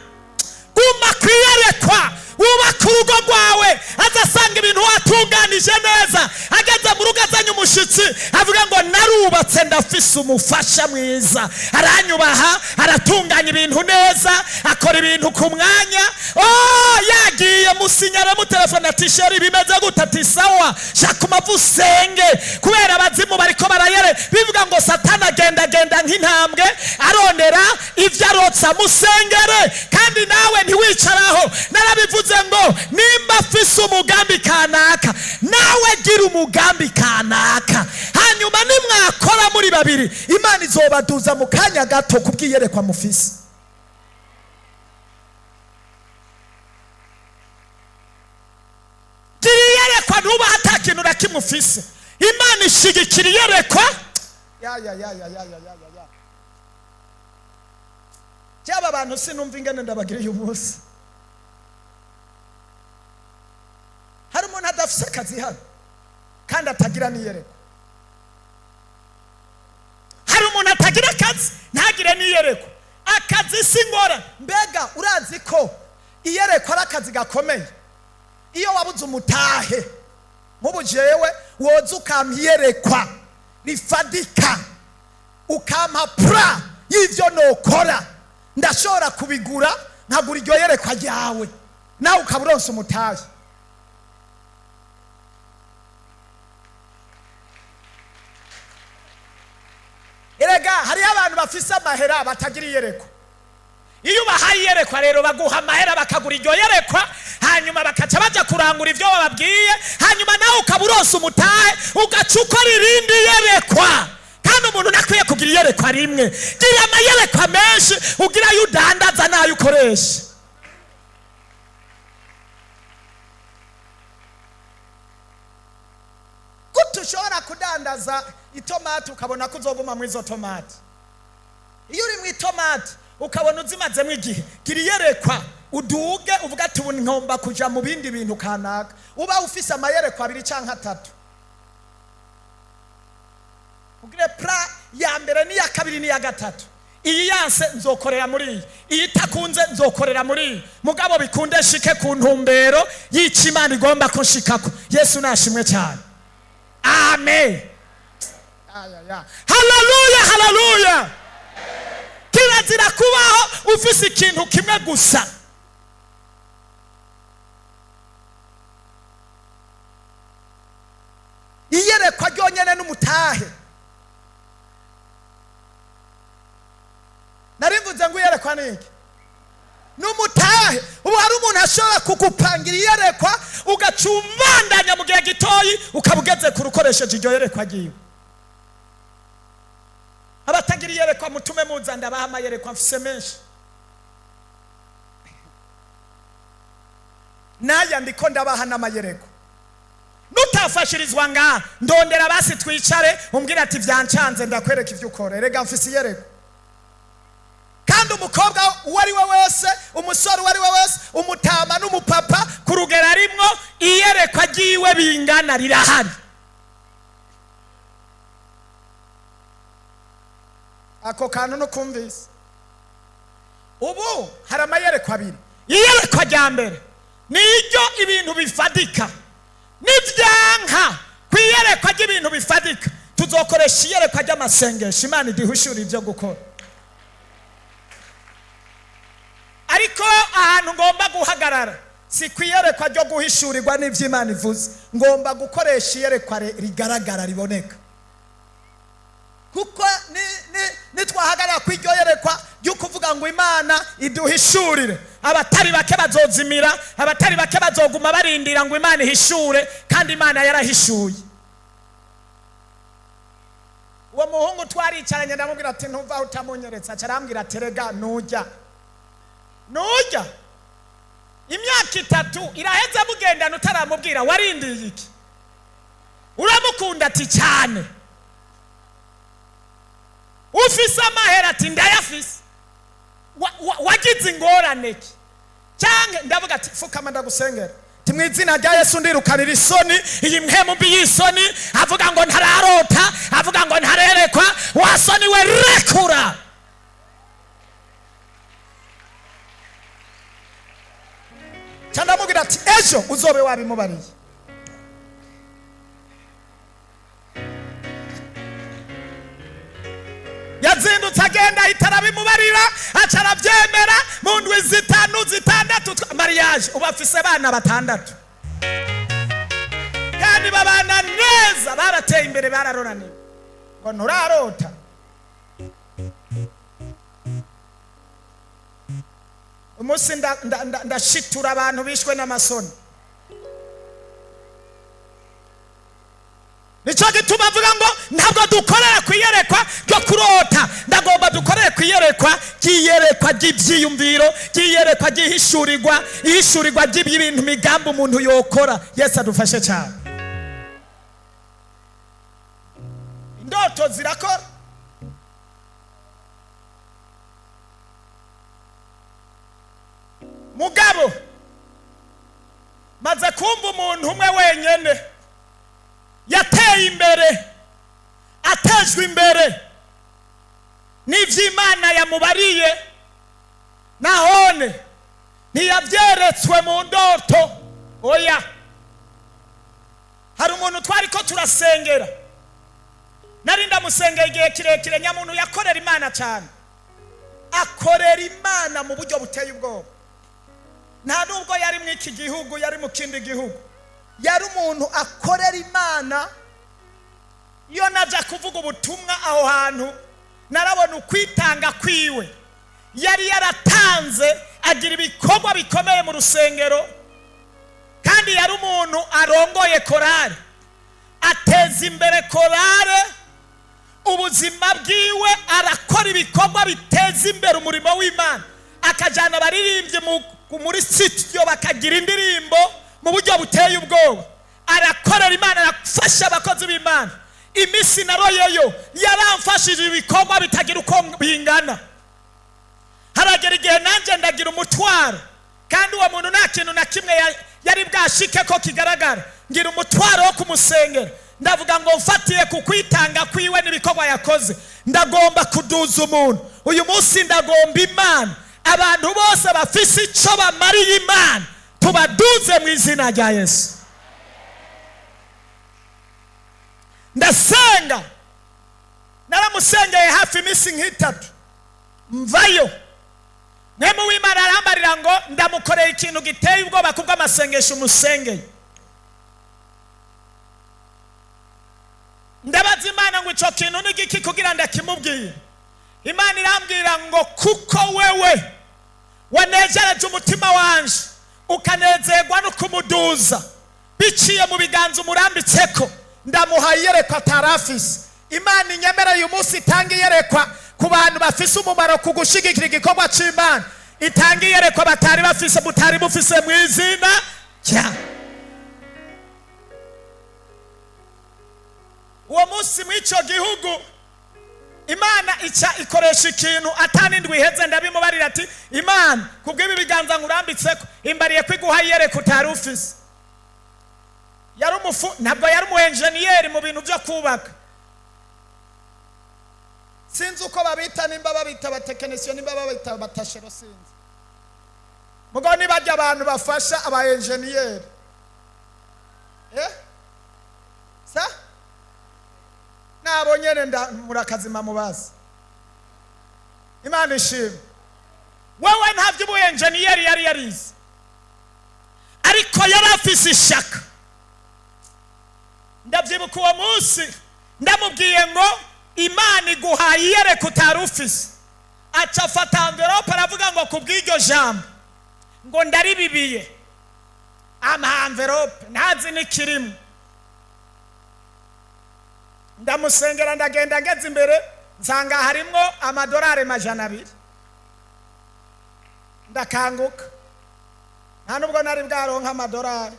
Speaker 1: guma kwiyerekwa, wubaka urugo rwawe, azasanga ibintu watunganije neza, ageze mu rugo azanye umushitsi avuga ngo narubatse ndafise umufasha mwiza, aranyubaha, aratunganya ibintu neza, akora ibintu ku mwanya. Yagiye musinyara mu telefone ati sheri bimeze gute, ati sawa, shaka umavu usenge, kubera abazimu bariko barayere bivuga ngo Satana agenda nk'intambwe arondera ivyo arotsa. Musengere, kandi nawe ntiwicaraho. Narabivuze ngo nimba afise umugambi kanaka, nawe gira umugambi kanaka, hanyuma nimwakora muri babiri, Imana izobaduza mu kanya gato kubwiyerekwa mufise. Gira iyerekwa, ntuba hata kintu na kimwe ufise, Imana ishigikira iyerekwa. Cyaba abantu sinumva ingene ndabagira uyu munsi. Hari umuntu adafise akazi hano kandi atagira niyerekwa. ntagira akazi ntagire n'iyerekwa. Akazi si ngora. Mbega urazi ko iyerekwa ari akazi gakomeye? Iyo wabuze umutahe nk'ubu jewe woza ukamyerekwa rifadika ukampa pra y'ivyo nokora, ndashobora kubigura nkagura iryo yerekwa ryawe nawe ukaburonsa umutahe. Erega hari abantu bafise amahera batagira iyerekwa. Iyo bahaye iyerekwa rero baguha amahera bakagura iryo yerekwa, hanyuma bakaca baja kurangura ivyo bababwiye, hanyuma nawe ukaburonsa umutahe ugaca ukora irindi yerekwa. Kandi umuntu nakwiye kugira iyerekwa rimwe. Gira amayerekwa menshi ugira ayo udandaza n'ayo ukoresha. Ushobora kudandaza itomati ukabona ko uzoguma mu izo tomati. Iyo uri mu itomati ukabona uzimazemo igihe, gira iyerekwa uduge uvuga ati ubu nkomba kuja mu bindi bintu kanaka. Uba ufise amayerekwa 2 canke 3. Ugire pra ya mbere ni ya kabiri ni ya gatatu. Iyi yanse nzokorera muri iyi, iyi takunze nzokorera muri iyi. Mugabo bikunde shike ku ntumbero y'Imana igomba ko nshikako. Yesu nashimwe cyane. Amen. Hallelujah, hallelujah. Kirazira kubaho ufise ikintu kimwe gusa. Iyerekwa ryonyene n'umutahe. Narimvuze ngo iyerekwa niki? N'umutahe. Ubu hari umuntu ashobora kugupangira iyerekwa ugacumandanya mu gihe gitoyi ukabugeze kurukoresheje iryo yerekwa giwe. Abatagira iyerekwa mutume muza ndabaha amayerekwa mfise menshi. Naya ndiko ndabaha n'amayerekwa. Nutafashirizwa nga ndondera basi twicare umbwira ati vyancanze ndakwereka ivyo ukora. Erega mfise iyerekwa. Kandi umukobwa uwari we wese, umusore uwari we wese, umutama n'umupapa kurugera rimwo iyerekwa giwe bingana rirahari. Ako kantu no kumvise. Ubu hari amayerekwa 2. Iyerekwa rya mbere niryo ibintu bifadika. Nivyanka kwiyerekwa ry'ibintu bifadika tuzokoresha iyerekwa ry'amasengesho Imana iduhishura ivyo gukora. Ariko ahantu ngomba guhagarara si kwiyerekwa ryo guhishurirwa n'ivyo Imana ivuze, ngomba gukoresha iyerekwa rigaragara riboneka. Kuko ni twahagarara kw'iryo yerekwa ryo kuvuga ngo Imana iduhishurire, abatari bake bazozimira, abatari bake bazoguma barindira ngo Imana ihishure, kandi Imana yarahishuye. Uwo muhungu twaricaranye ndamubwira ati ntuva utamunyeretsa, carambwira ati rega nujya imyaka 3 iraheze mugendana utaramubwira warindiye iki? Uramukunda ati cyane. Ufise amahera ati ndayafise. Wagize ingorane ki? Cyangwa ndavuga ati fukama ndagusengera. Ati mu izina rya Yesu ndirukanira isoni, iyi mpemu mbi y'isoni, avuga ngo ntararota, avuga ngo ntarerekwa, wasoni we rekura. Cyanda mubwira ati ejo uzobe wabimubariye. Yazindutse agenda itarabimubarira, acarabyemera mu ndwi 5-6 mariage. Ubafise abana 6 kandi babana neza, barateye imbere, bararoraniye. Ngo nturarota. Umusi ndashitura abantu bishwe n'amasoni. Nico gituma avuga ngo ntabwo dukorera kwiyerekwa ryo kurota, ndagomba dukorere kwiyerekwa kiyerekwa ry'ivyiyumviro, kiyerekwa gihishurirwa, ihishurirwa ry'ibintu migambo umuntu yokora. Yesu adufashe cyane. Indoto zirakora. Mugabo maze kumva umuntu umwe wenyene yateye imbere, atejwe imbere, n'ivy'Imana yamubariye nahone ntiyavyeretswe mu ndoto. Oya, hari umuntu twariko turasengera, nari ndamusengera igihe kirekire, nyamuntu yakorera Imana cyane, akorera Imana mu buryo buteye ubwoba. Nta nubwo yari mu iki gihugu, yari mu kindi gihugu, yari umuntu akorera Imana. Iyo naja kuvuga ubutumwa aho hantu, narabona ukwitanga kwiwe. Yari yaratanze, agira ibikorwa bikomeye mu rusengero, kandi yari umuntu arongoye korari, ateza imbere korari. Ubuzima bwiwe arakora ibikorwa biteza imbere umurimo w'Imana, akajana abaririmbyi muri studio bakagira indirimbo mu buryo buteye ubwoba. Arakorera Imana, arafasha abakozi b'Imana. Imisi naroyeyo yaramfashije ibikorwa bitagira uko bingana. Haragera igihe nanje ndagira umutwaro, kandi uwo muntu nta kintu na kimwe yari bwashike ko kigaragara. Ngira umutwaro wo kumusengera, ndavuga ngo mfatiye ku kwitanga kwiwe n'ibikorwa yakoze, ndagomba kuduza umuntu. Uyu munsi ndagomba Imana, abantu bose bafise ico bamariye Imana, tubaduze mu izina rya Yesu. Ndasenga, naramusengeye hafi imisi nk'itatu, mvayo mwemu w'Imana arambarira ngo ndamukoreye ikintu giteye ubwoba kubw'amasengesho umusengeye. Ndabaza Imana ngo ico kintu ni giki kugira ndakimubwiye. Imana irambwira ngo kuko wewe wanejereje umutima wanje, ukanezerwa no kumuduza biciye mu biganza umurambitseko, ndamuha iyerekwa atarafise. Imana inyemera uyu munsi itanga iyerekwa ku bantu bafise umumaro ku gushigikira igikorwa c'Imana. Itanga iyerekwa batari bafise, mutari bufise mu izina rya. Uwo munsi mw'ico gihugu Imana ica ikoresha ikintu atanindwi iheze, ndabimubarira ati Imana kubw'ibi biganza nkurambitseko imbariye kwiguha iyerekwa utari ufise. Yari ntabwo yari umu engineer mu bintu byo kubaka, sinzi uko babita, nimba babita abatekinisiye, nimba babita abatashero, sinzi. Mugo ni bajya abantu bafasha aba engineer. Sa nabo nyene murakazima mubazi. Imana ishimwe. Wewe ntavyo ubu engineer yari yarize, ariko yari afise ishaka. Ndavyibuka uwo munsi ndamubwiye ngo Imana iguhaye iyerekwa utari ufise. Aca afata envelope aravuga ngo kubw'iryo jambo ngo ndaribibiye. Ama envelope ntazi n'ikirimo. Ndamusengera, ndagenda ngeze imbere, nsanga harimwo amadolari $200. Ndakanguka, nta nubwo nari bwaronka amadolari.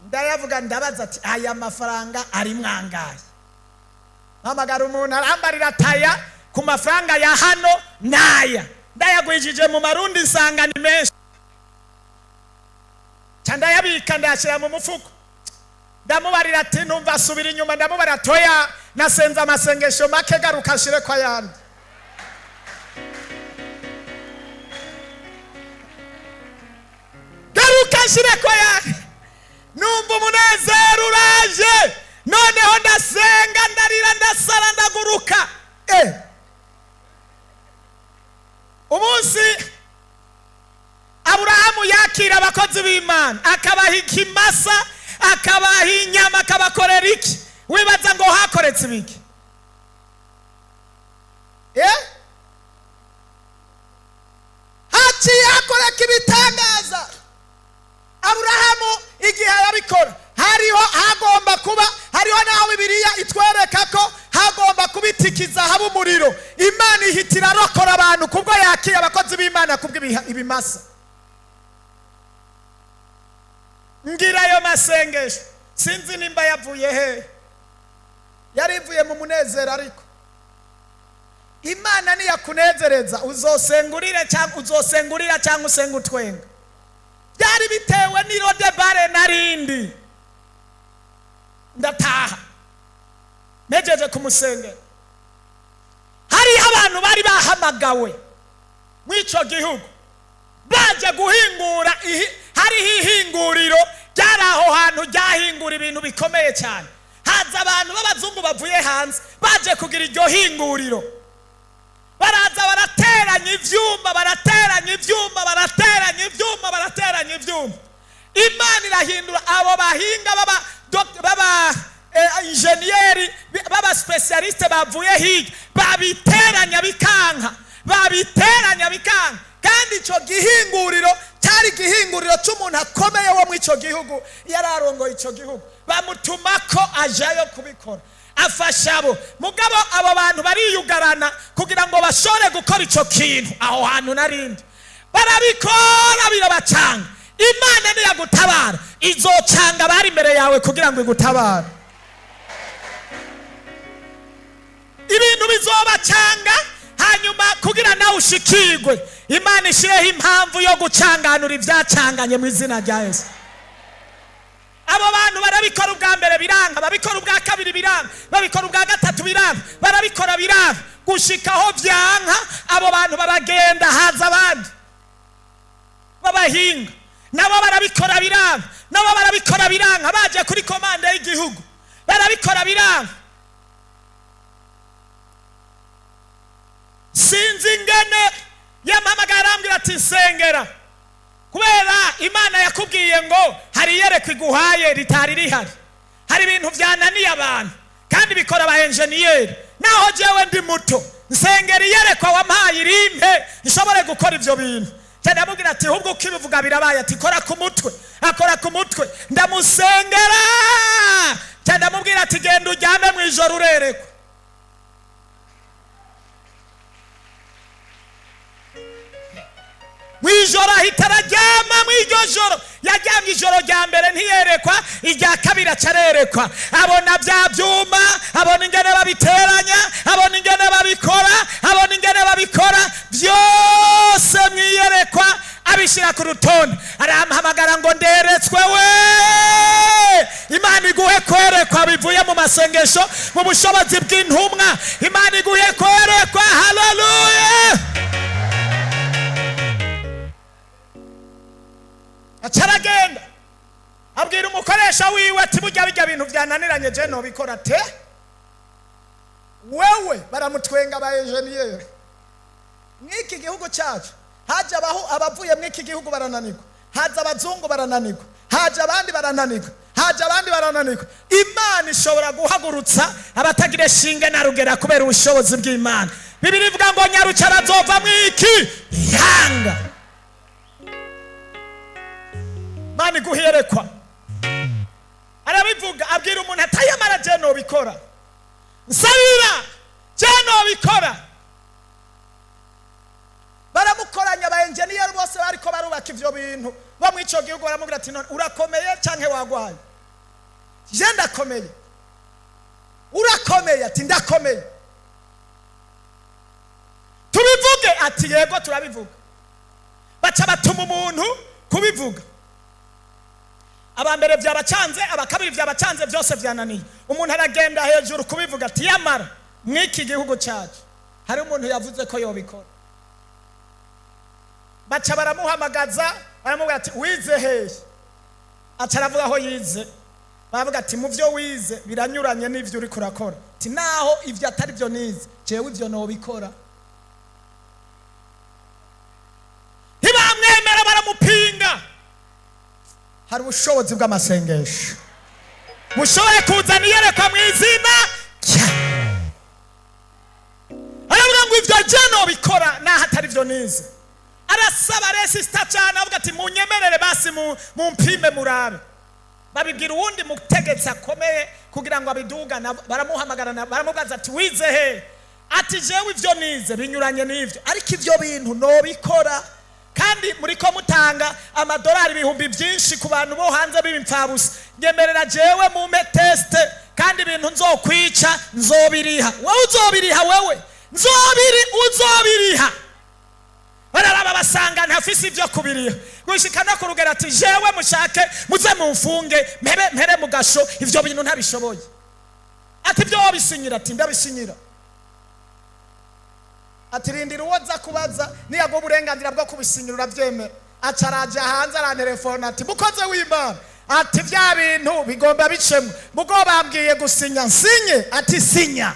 Speaker 1: Ndayavuga, ndabaza ati aya mafaranga ari mwangaye? Mpamagara umuntu arambarira ataya ku mafaranga ya hano naya. Ndayagwijije mu marundi nsanga ni menshi, ndayabika ndayashira mu mufuko. Ndamubarira ati numva asubira inyuma, ndamubarira toya nasenza amasengesho make, garuka shire kwa yandi. Garuka shire kwa yandi. Numva umunezero uraje, noneho ndasenga, ndarira, ndasara, ndaguruka. Umunsi Aburahamu yakira abakozi b'Imana, akabaha ikimasa, akabaha inyama, akabakorera iki? Wibaza ngo hakoretse ibiki? Haciye hakoreka ibitangaza. Aburahamu igihe yabikora, hagomba kuba hariho naho Bibiliya itwereka ko hagomba kubitikiza haba umuriro. Imana ihitira rokora abantu kubwo yakira abakozi b'Imana kubw'ibimasa. Ngira ayo masengesho sinzi nimba yavuye he, yarivuye mu munezero. Ariko Imana niyakunezereza uzosengurira cyangwa usenga utwenga. Byari bitewe n'irode bare narindi. Ndataha nejeje kumusengera, hariho abantu bari bahamagawe mw'ico gihugu baje guhingura hariho ihinguriro ryari aho hantu ryahingura ibintu bikomeye cyane. Haza abantu b'abazungu bavuye hanze baje kugira iryo hinguriro, baraza barateranya ivyuma Imana irahindura abo bahinga baba injeniyeri baba specialiste bavuye higa babiteranya bikanka kandi ico gihinguriro cyari gihinguriro cy'umuntu akomeye wo mw'ico gihugu yararongoye ico gihugu, bamutumako ajayo kubikora afasha abo mugabo abo bantu bariyugarana kugira ngo bashore gukora ico kintu aho hantu narindi barabikora birabacanga. Imana niyagutabara izocanga bari imbere yawe kugira ngo igutabara. Ibintu bizobacanga hanyuma kugira nawe ushikirwe. Imana ishireho impamvu yo gucanganura ivyacanganye mu izina rya Yesu. Abo bantu barabikora ubwa mbere biranga, babikora ubwa kabiri biranga, babikora ubwa gatatu biranga, barabikora biranga gushikaho vyanka. Abo bantu baragenda, haza abandi babahinga nabo barabikora biranga, baje kuri komande y'igihugu barabikora biranga. Sinzi ingene yampamagara arambwira ati sengera, kubera Imana yakubwiye ngo hari iyerekwa iguhaye ritari rihari, hari ibintu vyananiye abantu kandi bikora aba enjeniyeri, naho jewe ndi muto nsengera iyerekwa wampaye irimpe nshobore gukora ivyo bintu. Ndamubwira ati hubwo ukibivuga birabaye, ati kora ku mutwe, akora ku mutwe, ndamusengera. Ndamubwira ati genda uryame mw'ijoro urerekwa. Mwijoro ahita araryama, mw'iryo joro yaryamye ijoro rya mbere ntiyerekwa, irya kabiri acarerekwa, abona vya vyuma, abona ingene babiteranya, abona ingene babikora vyose mwiyerekwa, abishira ku rutonde. Arampamagara ngo nderetswe we. Imana iguhe kwerekwa bivuye mu masengesho, mu bushobozi bw'intumwa. Imana iguhe kwerekwa. Haleluya. Acaragenda abwira umukoresha wiwe ati burya bijya bintu byananiranye je no bikora te wewe. Baramutwenga ba enjeniyeri. Mwiki gihugu cyacu haje abavuye mwiki gihugu barananirwa, haje abazungu barananirwa, haje abandi barananirwa. Imana ishobora guhagurutsa abatagire shinge na rugera kubera ubushobozi bw'Imana. Bibiri ivuga ngo nyaruca bazova mwiki yanga. Mani guherekwa arabivuga, abwira umuntu atayamara je no bikora, nsabira je no bikora. Baramukoranya aba enjeniyeri bose bariko barubaka ivyo bintu bo mw'ico gihugu, baramubwira ati none urakomeye canke wagwaye? Je ndakomeye. Urakomeye? Ati ndakomeye. Tubivuge? Ati yego turabivuga. Baca batuma umuntu kubivuga. Abambere vyabacanze, abakabiri vyabacanze, vyose vyananiye. Umuntu aragenda hejuru kubivuga ati yamara mwiki gihugu cyacu hari umuntu yavuze ko yobikora. Baca baramuhamagaza, baramubwira ati wize hehe? Acaravuga aho yize. Baravuga ati mu vyo wize biranyuranye n'ivyo uri kurakora. Ati naho ivyo atari byo nize jewe ivyo no bikora. Ntibamwemera, baramupinga. Hari ubushobozi bw'amasengesho mushobore kuzana iyerekwa mu izina. Aravuga ngo ivyo je no bikora naho atari byo nize. Arasaba resista cyane, avuga ati munyemerere basi mu mpime murabe. Babibwira uwundi mutegetsi akomeye kugira ngo abidugana. Baramuhamagarana, baramubaza ati wize he? Ati jewe ivyo nize binyuranye n'ivyo, ariko ivyo bintu no bikora. Kandi muriko mutanga amadolari ibihumbi byinshi ku bantu bo hanze b'impfabusa. Nyemerera jewe mu teste, kandi ibintu nzokwica nzobiriha. Wowe uzobiriha, wewe uzobiriha. Bararaba basanga ntafise ivyo kubiriha, gushikana ku rugero ati jewe mushake muze mumfunge mpere mu gasho, ivyo bintu ntabishoboye. Ati byo wabisinyira? Ati ndabisinyira. ati rindira uwo nza kubaza niyago uburenganzira bwo kubisinyira urabyemera. Acaraje hanze arantelefona ati mukoze w'Imana ati vya bintu bigomba bicemo mugo bambwiye gusinya nsinye. Ati sinya.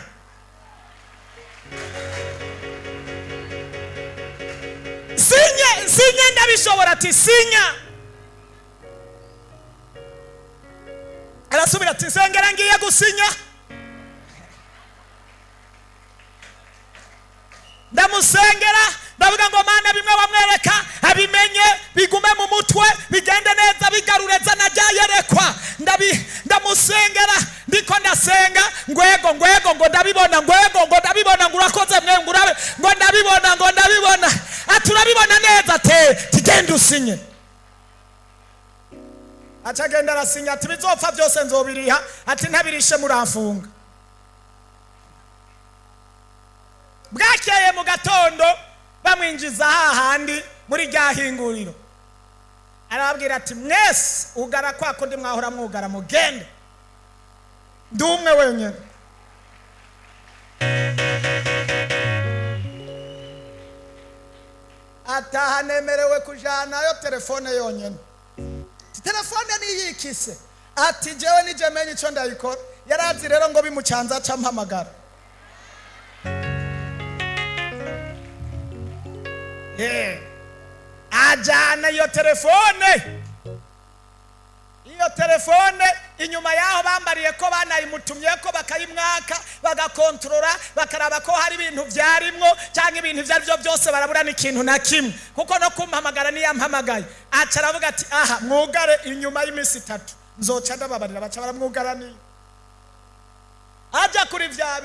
Speaker 1: Sinye ndabishobora. Ati sinya. Arasubira ati sengera ngiye gusinya. Ndamusengera ndavuga ngo Mana bimwe wamwereka abimenye bigume mu mutwe bigende neza bigarureza najya yerekwa. Ndamusengera ndiko ndasenga ngwego ngo ndabibona ngo ndabibona ngo urakoze mwe ngurabe ngo ndabibona ati urabibona neza tigenda usinye. Acagenda arasinya ati bizopfa byose nzobiriha. Ati ntabirishe muramfunga. Bwakeye mu gatondo bamwinjiza hahandi muri rya hinguriro. Arababwira ati mwese ugara kwa kundi mwahora mwugara mugende ndumwe wenyene. Atahanemerewe kujanayo telefone yonyene. Telefone niyikise. Ati jewe nije menye ico ndayikora. Yarazi rero ngo bimucanza aca mpamagara. Ajana iyo telefone inyuma yaho bambariye ko banayimutumye ko bakayimwaka bagakontorora bakaraba ko hari ibintu byarimwo cyangwa ibintu ivyari byo byose barabura n'ikintu na kimwe kuko no kumpamagara niyampamagaye. Aca aravuga ati aha mwugare inyuma y'imisi 3 nzoca ndababarira. Baca baramwugaraniye. Aja kuri vya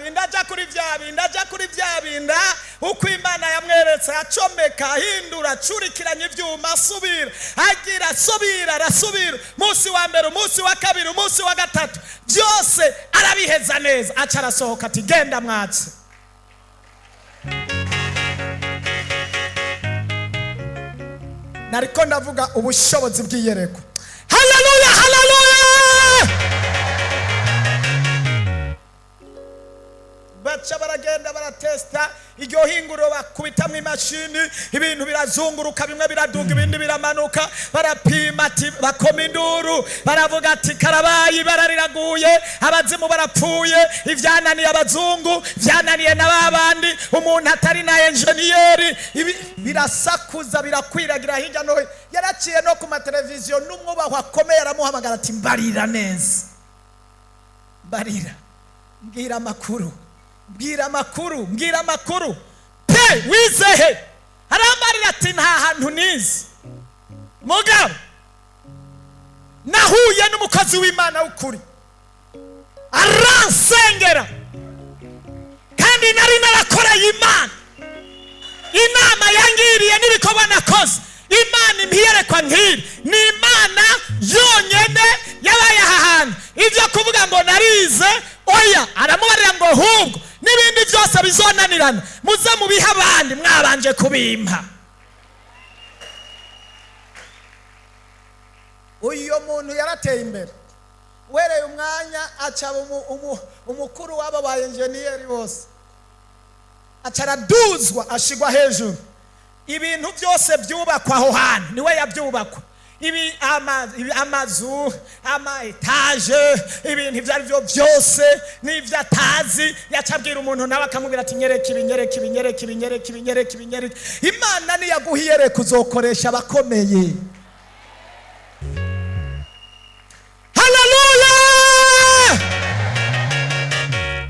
Speaker 1: binda uko Imana yamweretse acomeka ahindura curikiranye ivyuma asubira agira arasubira musi wa mbere musi wa kabiri musi wa gatatu byose arabiheza neza. Aca arasohoka ati genda mwatse. Nariko ndavuga ubushobozi bw'iyerekwa. Haleluya. Baca baragenda baratesta iryo hinguriro bakubitamwo imashini ibintu birazunguruka bimwe biraduga ibindi biramanuka barapima ati bakoma induru baravuga ati karabayi barariraguye abazimu barapfuye ivyananiye abazungu vyananiye n'ababandi umuntu atari na engineer birasakuza birakwiragira hirya no yaraciye no ku mateleviziyo n'umwubahwa akomeye aramuhamagara ati mbarira neza mbarira mbwira amakuru pe wizehe. Arambarira ati nta hantu nizi mugabo nahuye n'umukozi w'Imana w'ukuri aransengera kandi nari narakoreye Imana inama yangiriye n'ibikorwa nakoze. Imana impiyerekwa nkiri ni Imana yonyene yabaye ahantu. Ivyo kuvuga ngo narize oya aramubarira ngo hubwo n'ibindi byose bizonanirana muze mubiha abandi mwabanje kubimpa. Uyo muntu yarateye imbere wereye umwanya aca umukuru w'aba ba engineer bose acaraduzwa ashigwa hejuru. Ibintu byose byubakwa aho hantu niwe yabyubakwa. Amazu ama etage ibintu ivyari byo byose n'ivyo atazi yacabwira umuntu nawe akamubwira ati nyereka ibinyereka. Imana ni yaguhiyere kuzokoresha abakomeye. Haleluya.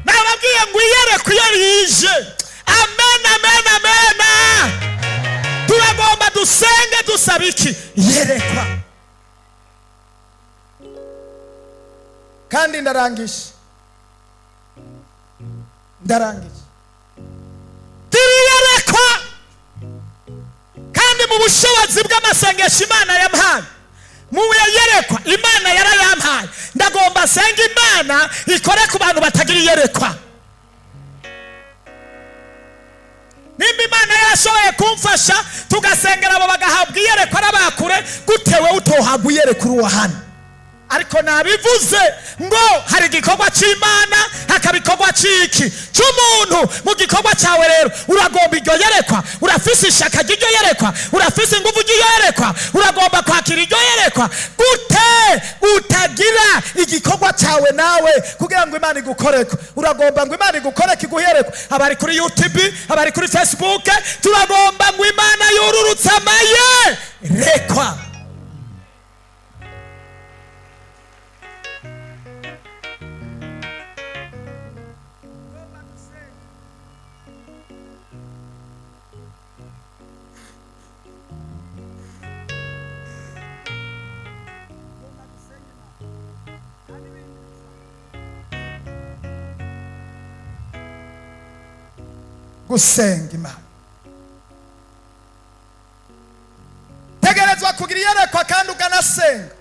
Speaker 1: Nababwiye ngo iyereka iyo rije. Amen. Turagomba dusenge dusaba iki? Yerekwa. Kandi ndarangije. Yerekwa. Kandi mu bushobozi bw'amasengesho Imana yampaye. Muwe yerekwa Imana yarayampaye. Ndagomba senga Imana ikore ku bantu batagira yerekwa. Nimba Imana yarashoboye kumfasha tugasengera abo bagahabwa iyerekwa n'abakure gutewe utohabwa iyerekwa uruwa hano. ariko nabivuze ngo hari igikorwa cy'Imana hakaba igikorwa cy'iki cy'umuntu. Mu gikorwa cyawe rero uragomba iryo yerekwa, urafise ishaka ry'iryo yerekwa, urafise ingufu ry'iryo yerekwa, uragomba kwakira iryo yerekwa. Gute utagira igikorwa cyawe nawe kugira ngo Imana igukoreko? Uragomba ngo Imana igukoreke iguherekwa. Abari kuri YouTube, abari kuri Facebook, turagomba ngo Imana yururutse amayerekwa. Gusenga Imana, tegerezwa kugira iyerekwa kandi ukanasenga.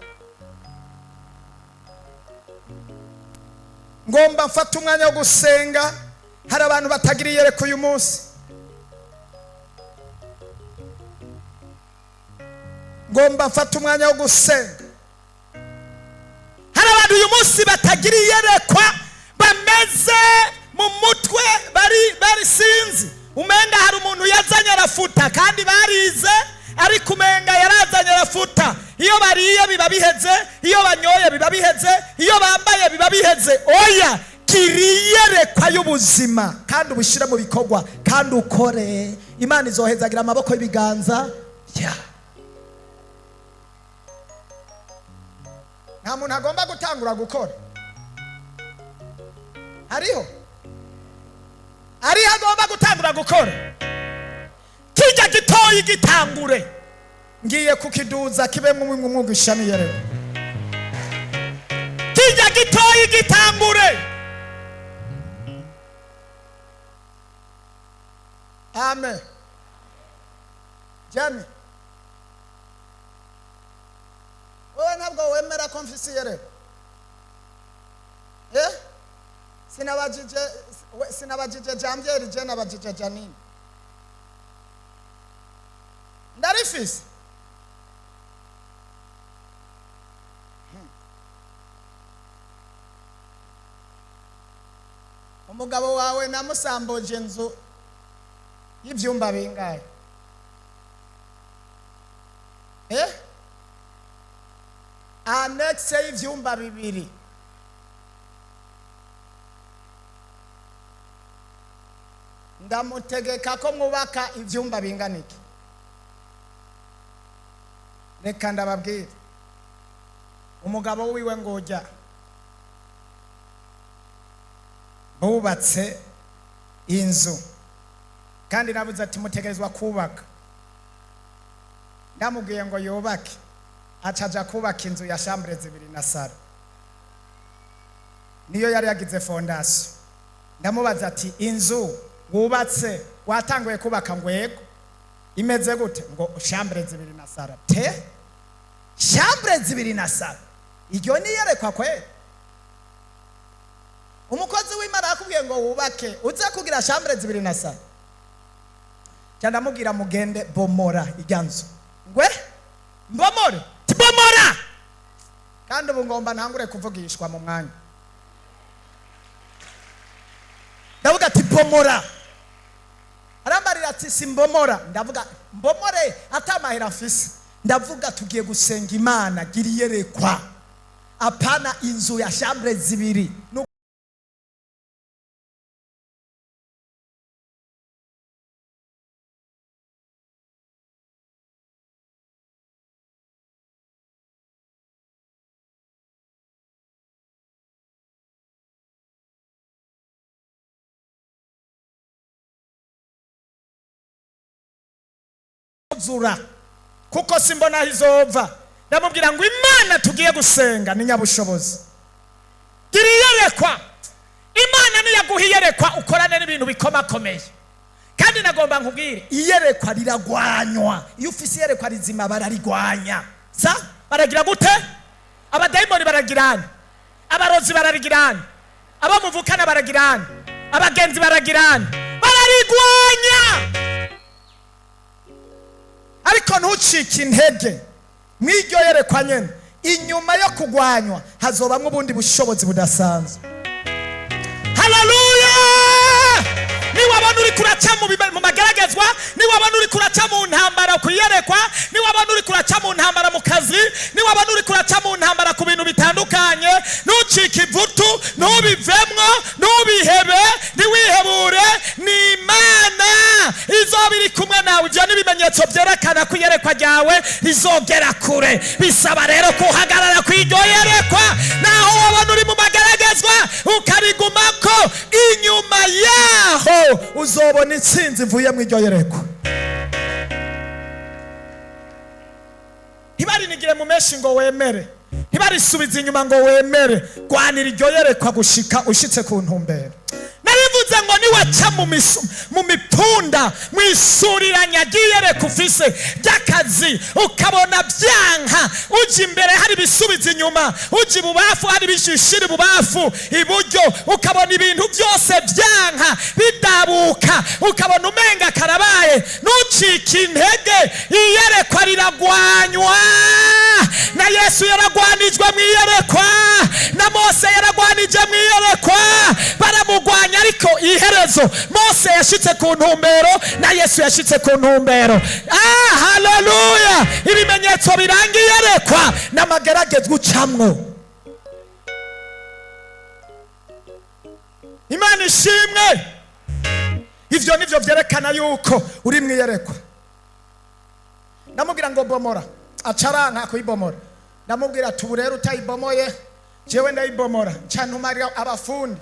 Speaker 1: Ngomba mfata umwanya wo gusenga. Hari abantu batagira iyerekwa uyu munsi. Ngomba mfata umwanya wo gusenga. Hari abantu uyu munsi batagira iyerekwa, bameze mu mutwe bari sinzi. Umenga hari umuntu yazanye arafuta kandi barize, ariko umenga yarazanye arafuta. Iyo bariye biba biheze, iyo banyoye biba biheze, iyo bambaye biba biheze. Oya, kiriyerekwa y'ubuzima kandi ubushyire mu bikorwa kandi ukore. Imana izohezagira amaboko y'ibiganza. Nta muntu agomba gutangura gukora. Hariho agomba gutangura gukora. Kijya gitoyi gitangure. Ngiye kukiduza kibe mu mwugisha niyerekwa. Kijya gitoyi gitangure. Amen. Jami, wowe ntabwo wemera ko mfise iyerekwa? Sinabajije Jambyeri, je nabajije Janine. Ndarifise. Umugabo wawe namusamboje inzu y'ivyumba bingahe? Annexe y'ivyumba bibiri. Ndamutegeka ko mwubaka ivyumba binganike. Reka ndababwira, umugabo wiwe ngojya bubatse inzu kandi nabuze ati mutegerezwa kubaka. Ndamubwiye ngo yubake, acaja kubaka inzu ya chambre 2 na saro. Niyo yari yagize fondation. Ndamubaza ati inzu wubatse watanguye kubaka ngo yego imeze gute? Ngo chambre 2 na saro. Te chambre 2 na saro, iryo ni yerekwa kwe? Umukozi w'Imana akubwiye ngo wubake uze kugira chambre 2 na saro. Cyanda mubwira mugende bomora ijyanzo. Ngwe mbomore tibomora. Kandi ubu ngomba ntangure kuvugishwa mu mwanya. Ndavuga ati bomora. Arambarira ati simbomora. Ndavuga mbomore atamahera mfise. Ndavuga tugiye gusenga Imana gira iyerekwa. Apana inzu ya chambre 2. Zura kuko simbona izova. Ndamubwira ngo Imana tugiye gusenga ni nyabushobozi. Gira iyerekwa. Imana ni yaguhiyerekwa ukorane n'ibintu bikomakomeye. Kandi nagomba nkubwire iyerekwa riragwanywa. Iyo ufise iyerekwa rizima bararigwanya. Baragira gute? Abadayimoni baragirana, abarozi bararigirana, abamuvukana baragirana, abagenzi baragirana, bararigwanya. Ariko ntucike intege mw'iryo yerekwa nyene. inyuma yo kugwanywa hazobamwo ubundi bushobozi budasanzwe. Haleluya! Niwabona uri kuraca mu mageragezwa, niwabona uri kuraca mu ntambara kuyerekwa, niwabona uri kuraca mu ntambara mu kazi, niwabona uri kuraca mu ntambara ku bintu bitandukanye, ntucike ivutu, ntubivemwo, ntubihebe, ntiwihebure, ni Imana izoba iri kumwe nawe. Ibyo n'ibimenyetso byerekana ko iyerekwa ryawe rizogera kure. Bisaba rero kuhagarara ku iryo yerekwa, naho wabona uri mu mageragezwa ukarigumako, inyuma yaho uzobona intsinzi ivuye mu iryo yerekwa. Ntibarinigire mu menshi ngo wemere, ntibarisubize inyuma ngo wemere. Gwanira iryo yerekwa gushika ushitse ku ntumbero. Narivuze ngo niwaca mu mipunda mu isuriranya ry'iyereka ufise ry'akazi, ukabona byanka, uja imbere hari ibisubiza inyuma, uja ibubafu hari ibishishira ibubafu, iburyo ukabona ibintu byose byanka bidabuka, ukabona umenga karabaye, ntucike intege. Iyerekwa riragwanywa, na Yesu yaragwanijwe mu iyerekwa, na Mose yaragwanije mu iyerekwa, baramugwanya ariko iherezo Mose yashitse ku ntumbero, na Yesu yashitse ku ntumbero. Haleluya! Ibimenyetso biranga iyerekwa n'amageragezwa ucamwo. Imana ishimwe. Ivyo nivyo vyerekana yuko uri mu iyerekwa. Ndamubwira ngo bomora, acaranka kuyibomora. Ndamubwira tuburero utayibomoye, jewe ndayibomora. Ncantumarira abafundi,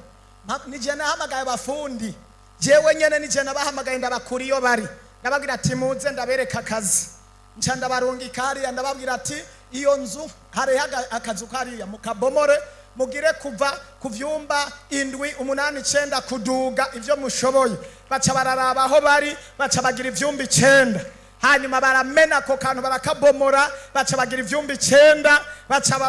Speaker 1: nije nahamagaye abafundi, jewe nyene nije nabahamagaye ndabakuri iyo bari. Ndababwira ati muze ndabereka akazi, nca ndabarungika hariya, ndababwira ati iyo nzu hariho akazu kariya, mukabomore, mugire kuva ku vyumba 7, 8, 9 kuduga ivyo mushoboye. Baca bararaba aho bari, baca bagira ivyumba 9. Hanyuma baramena ko kantu barakabomora, baca bagira ivyumba 9, baca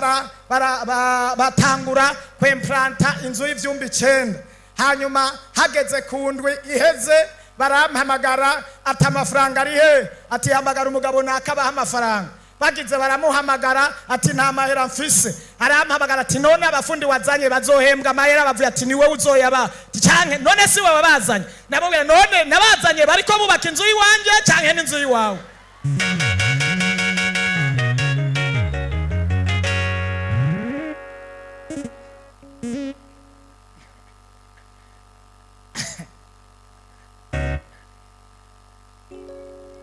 Speaker 1: batangura kwemplanta inzu y'ivyumba 9. Hanyuma hageze ku ndwi iheze, barampamagara ati amafaranga ari he? Ati hamagara umugabo nakabaha amafaranga. Bagize baramuhamagara ati nta mahera mfise. Arampamagara ati none abafundi wazanye bazohembwa amahera? Bavuye ati niwe uzoyaba. Canke none si wewe bazanye? Nababwira none nabazanye bariko bubaka inzu yiwanje canke n'inzu yiwawe?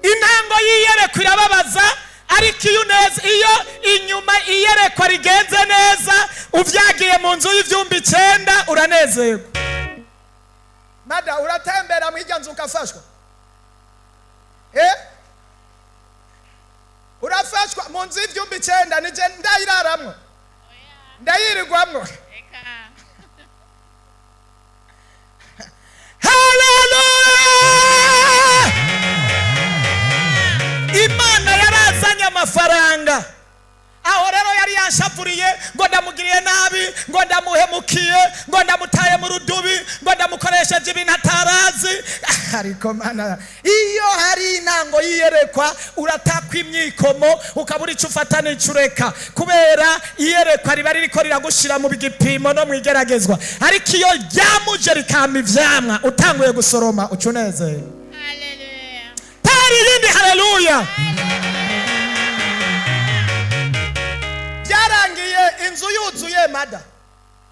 Speaker 1: Intango yiyerekwa irababaza, ariko iyo inyuma iyerekwa rigenze neza, uvyagiye mu nzu y'ivyumba 9 uranezerwa. Mada uratembera mu irya nzu ukafashwa? Urafashwa mu nzu y'ivyumba 9? Nije ndayiraramwo, ndayirigwamwo. Imana yarazanye amafaranga. Aho rero yari yanshapuriye ngo ndamugiriye nabi, ngo ndamuhemukiye, ngo ndamutaye mu rudubi, ngo ndamukoresheje ibintu atarazi. Ariko Mana, iyo hari intango yiyerekwa uratakwa imyikomo, ukabura icyo ufata n'icureka, kubera iyerekwa riba ririko riragushira mu bigipimo no mwigeragezwa. Ariko iyo ryamuje rikama ivyamwa, utanguye gusoroma ucunezeye. Haleluya! Tari yindi haleluya! Byarangiye inzu yuzuye Mada.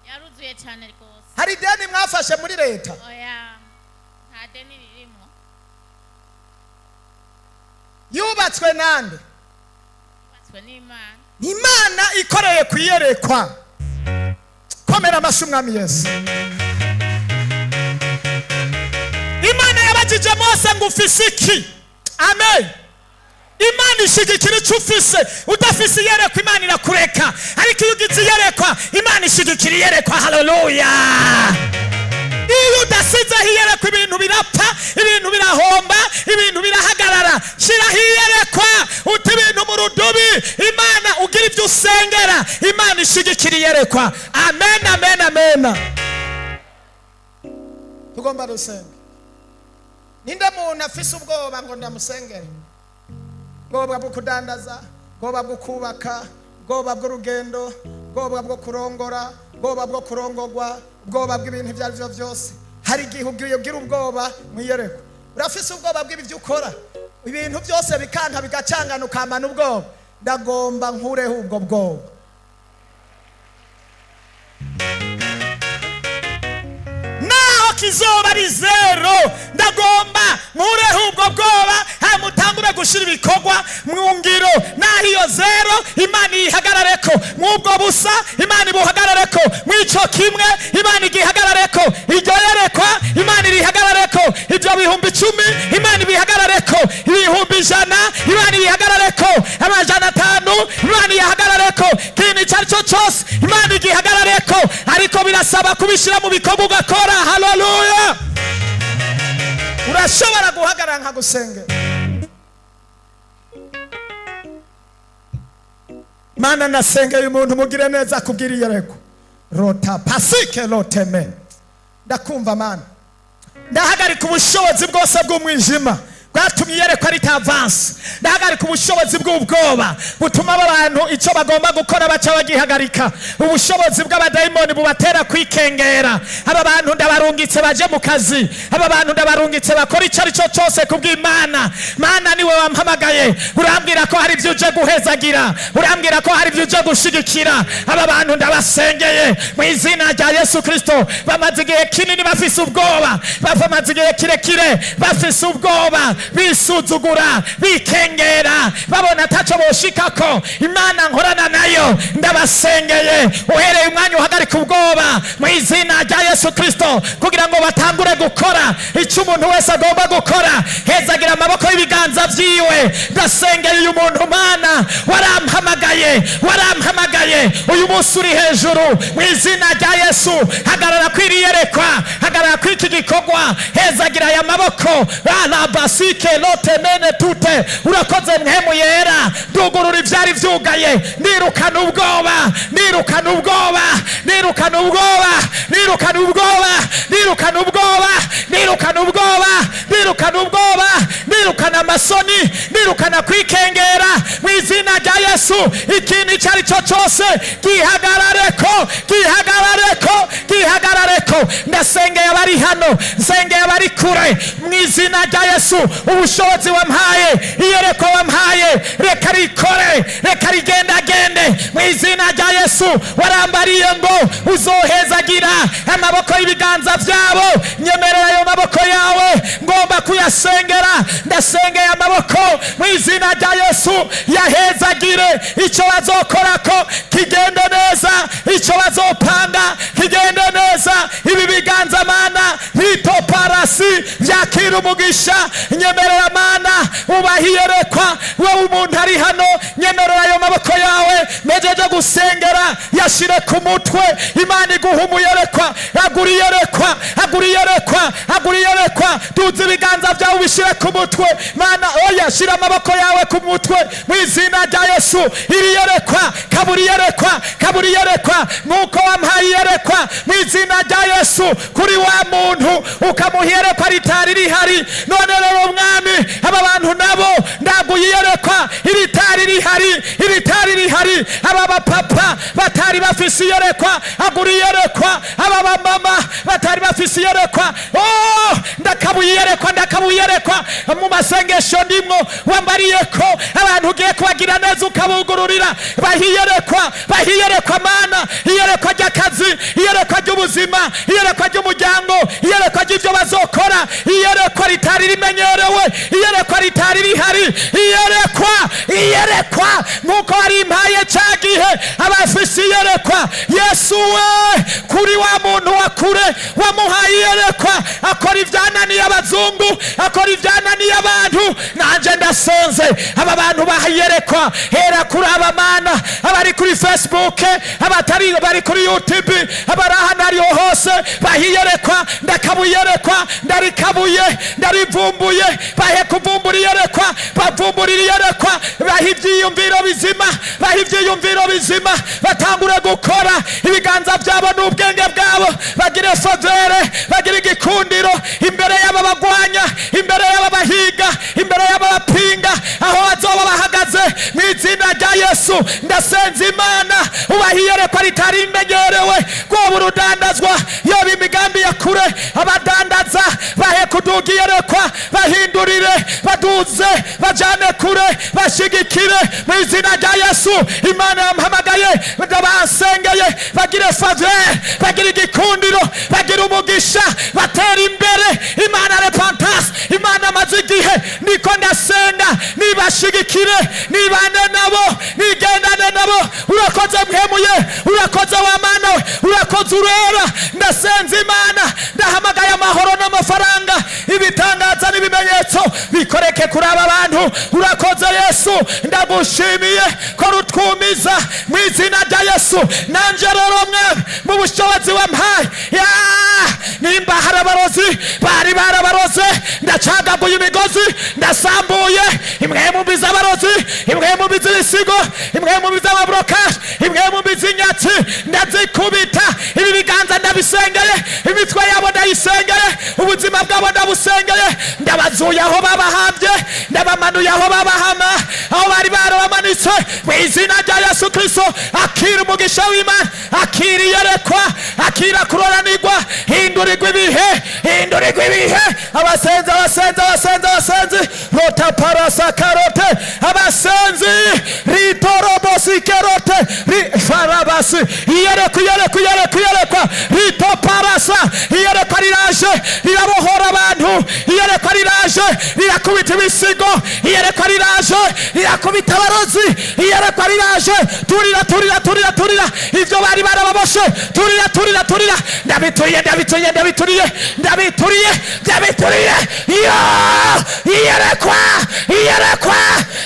Speaker 3: Yaruzuye cyane rwose.
Speaker 1: Hari deni mwafashe muri leta?
Speaker 3: Oya, nta deni ririmo.
Speaker 1: Yubatswe nande?
Speaker 3: Yubatswe n'Imana.
Speaker 1: Imana ikoreye kuyerekwa. Komera amashyi Umwami Yesu. Imana yabajije Mose ngo ufise iki? Amen. Imana ishigikira icyo ufise. Udafise iyerekwa Imana irakureka, ariko iyo ugize iyerekwa Imana ishigikira iyerekwa. Haleluya! Iyo udasizeho iyerekwa ibintu birapfa, ibintu birahomba, ibintu birahagarara. Shiraho iyerekwa, uti ibintu mu rudubi, Imana ugira ibyo usengera, Imana ishigikira iyerekwa. Amen, amen, amen. Tugomba gusenga. Ninde muntu afise ubwoba ngo ndamusengere? Ubwoba bwo kudandaza, ubwoba bwo kubaka, ubwoba bw'urugendo, ubwoba bwo kurongora, ubwoba bwo kurongorwa, ubwoba bw'ibintu ibyo ari byo byose. Hari igihe ugira ubwoba mu iyerekwa, urafise ubwoba bw'ibyo ukora, ibintu byose bikanka bigacangana ukamana ubwoba. Ndagomba nkureho ubwo bwoba. Naho kizoba ari zero, ndagomba nkureho ubwo bwoba, hamutangure gushira ibikorwa mu ngiro. Naho iyo zero Imana ihagarareko, mw'ubwo busa Imana ibuhagarareko, mw'ico kimwe Imana igihagarareko, iryo yerekwa Imana irihagarareko, ibyo bihumbi 10 Imana ibihagarareko, ibihumbi 100 Imana ihagarareko, amajana 5 Imana ihagarareko, kintu icyo cyose Imana igihagarareko. Ariko birasaba kubishira mu bikorwa ugakora. Haleluya! Urashobora guhagarara nka gusengera. Mana nasengeye umuntu mugire neza kubwira iyerekwa. Rota pasike loteme. Ndakumva Mana. Ndahagarika ubushobozi bwose bw'umwijima bwatumye iyerekwa ritavansa. Ndahagarika ubushobozi bw'ubwoba butuma abantu icyo bagomba gukora baca bagihagarika. Ubushobozi bw'abadayimoni bubatera kwikengera. Aba bantu ndabarungitse baje mu kazi, aba bantu ndabarungitse bakora icyo ari cyo cyose kubw'Imana. Mana niwe wampamagaye, urambwira ko hari ibyo uje guhezagira, urambwira ko hari ibyo uje gushigikira. Aba bantu ndabasengeye mu izina rya Yesu Kristo. Bamaze igihe kinini bafise ubwoba, bamaze igihe kirekire bafise ubwoba, bisuzugura, bikengera, babona ataco boshikako. Imana nkorana nayo, ndabasengeye uhereye umwanya uhagarika ubwoba mu izina rya Yesu Kristo, kugira ngo batangure gukora icyo umuntu wese agomba gukora. Hezagira amaboko y'ibiganza vyiwe. Ndasengeye uyu muntu Mana, warampamagaye uyu munsi uri hejuru mu izina rya Yesu. Hagarara kwiriyerekwa, hagarara kwiki gikorwa. Hezagira aya maboko alabasi lote mene tute. Urakoze mpemu yera, dugurura ivyari vyugaye. Nirukana ubwoba, nirukana ubwoba, nirukana ubwoba, nirukana ubwoba, nirukana ubwoba, nirukana ubwoba, nirukana ubwoba, nirukana amasoni, nirukana kwikengera mu izina rya Yesu. Ikintu icyo ari cyo cyose gihagarareko, gihagarareko, gihagarareko. Ndasengeye abari hano, nsengeye abari kure mu izina rya Yesu. Ubushobozi wampaye, iyerekwa wampaye, reka rikore, reka rigendagende mu izina rya Yesu. Warambariye ngo uzohezagira amaboko y'ibiganza vyabo. Nyemerera ayo maboko yawe, ngomba kuyasengera. Ndasengeye amaboko mu izina rya Yesu, yahezagire. Icyo bazokorako kigende neza, icyo bazopanga kigende neza. Ibi biganza Mana bitoparasi vyakira umugisha. Nyemerera Mana ubahiyerekwa. Wewe umuntu ari hano, nyemerera ayo maboko yawe mejeje gusengera yashire ku mutwe. Imana iguha umuyerekwa, aguriyerekwa, aguriyerekwa, aguriyerekwa. Tuzi ibiganza vyawe ubishire ku mutwe Mana. Oya, shira amaboko yawe ku mutwe mu izina rya Yesu. Iriyerekwa, kaburiyerekwa, kaburiyerekwa nuko wampaye iyerekwa mu izina rya Yesu kuri wa muntu, ukamuhiyerekwa ritari rihari. None rero Mwami, aba bantu nabo ndaguyiyerekwa iritari rihari, iritari rihari. Aba bapapa batari bafise iyerekwa, aguriyerekwa. Aba bamama batari bafise iyerekwa, oh ndakabuyiyerekwa, ndakabuyiyerekwa. Mu masengesho ndimwo wambariyeko abantu ugiye kubagira neza ukabugururira. Bahiyerekwa, bahiyerekwa Mana. Iyerekwa ry'akazi, iyerekwa ry'ubuzima, iyerekwa ry'umuryango, iyerekwa ry'ivyo bazokora, iyerekwa ritari rimenyerewe, iyerekwa ritari rihari. Iyerekwa, iyerekwa nkuko wari impaye ca gihe abafise iyerekwa. Yesu we, kuri wa muntu wa kure wamuhaye iyerekwa, akora ivyananiye abazungu, akora ivyananiye abantu. Nanje ndasenze aba bantu bahiyerekwa, hera kuri aba Mana, abari kuri Facebook, abatari bari kuri YouTube, abari ahantu ariho hose bahiyerekwa. Ndakabuyerekwa, ndarikabuye, ndarivumbuye. Bahe kuvumbura iyerekwa, bavumburira iyerekwa. Bahe ivyiyumviro bizima, bahe ivyiyumviro bizima. Batangure gukora ibiganza vyabo n'ubwenge bwabo. Bagire favere, bagire igikundiro imbere y'aba bagwanya, imbere y'aba bahiga, imbere y'aba bapinga. Aho bazoba bahagaze mu izina rya Yesu ndasenze Imana ubahiyerekwa ritari imenyerewe rwoba urudandazwa yoba imigambi ya kure abadandaza bahe kuduga iyerekwa bahindurire baduze bajane kure bashigikire mu izina rya Yesu. Imana yampamagaye basengeye bagire faveur bagire igikundiro bagire umugisha batera imbere. Imana repentance Imana amaze igihe niko ndasenga nibashigikire nibane nabo nigendane nabo. Urakoze mhemuye urakoze wa Mana urakoze urera ndasenze Imana ndahamagaye amahoro n'amafaranga ibitangaza n'ibimenyetso bikoreke kuri aba bantu. Urakoze Yesu ndagushimiye ko rutwumiza mu izina rya Yesu. Nanje rero mwe mu bushobozi wampaye nimba hari abarozi bari barabaroze ndacagaguye imigozi ndasambuye imwe mu biza abarozi imwe mu biza ibisigo imwe mu biza amabrokaje imwe mu biza inyatsi ndazikubita. Ibi biganza ndabisengeye imitwe yabo ndayisengeye ubuzima bwabo ndabusengeye ndabazuye aho babahambye ndabamanuye aho babahama aho bari barabamanitse mu izina rya Yesu Kristo. Akira umugisha w'Imana akira iyerekwa akira kuroranirwa hindurirwa ibihe abasenzi rota parasa karote abasenzi ritorobosi kerote farabasi iyerekwa rito parasa iyerekwa riraje rirabohora abantu iyerekwa riraje rirakubita ibisigo iyerekwa riraje rirakubita abarozi iyerekwa riraje turira ivyo bari barababoshe turira ndabituriye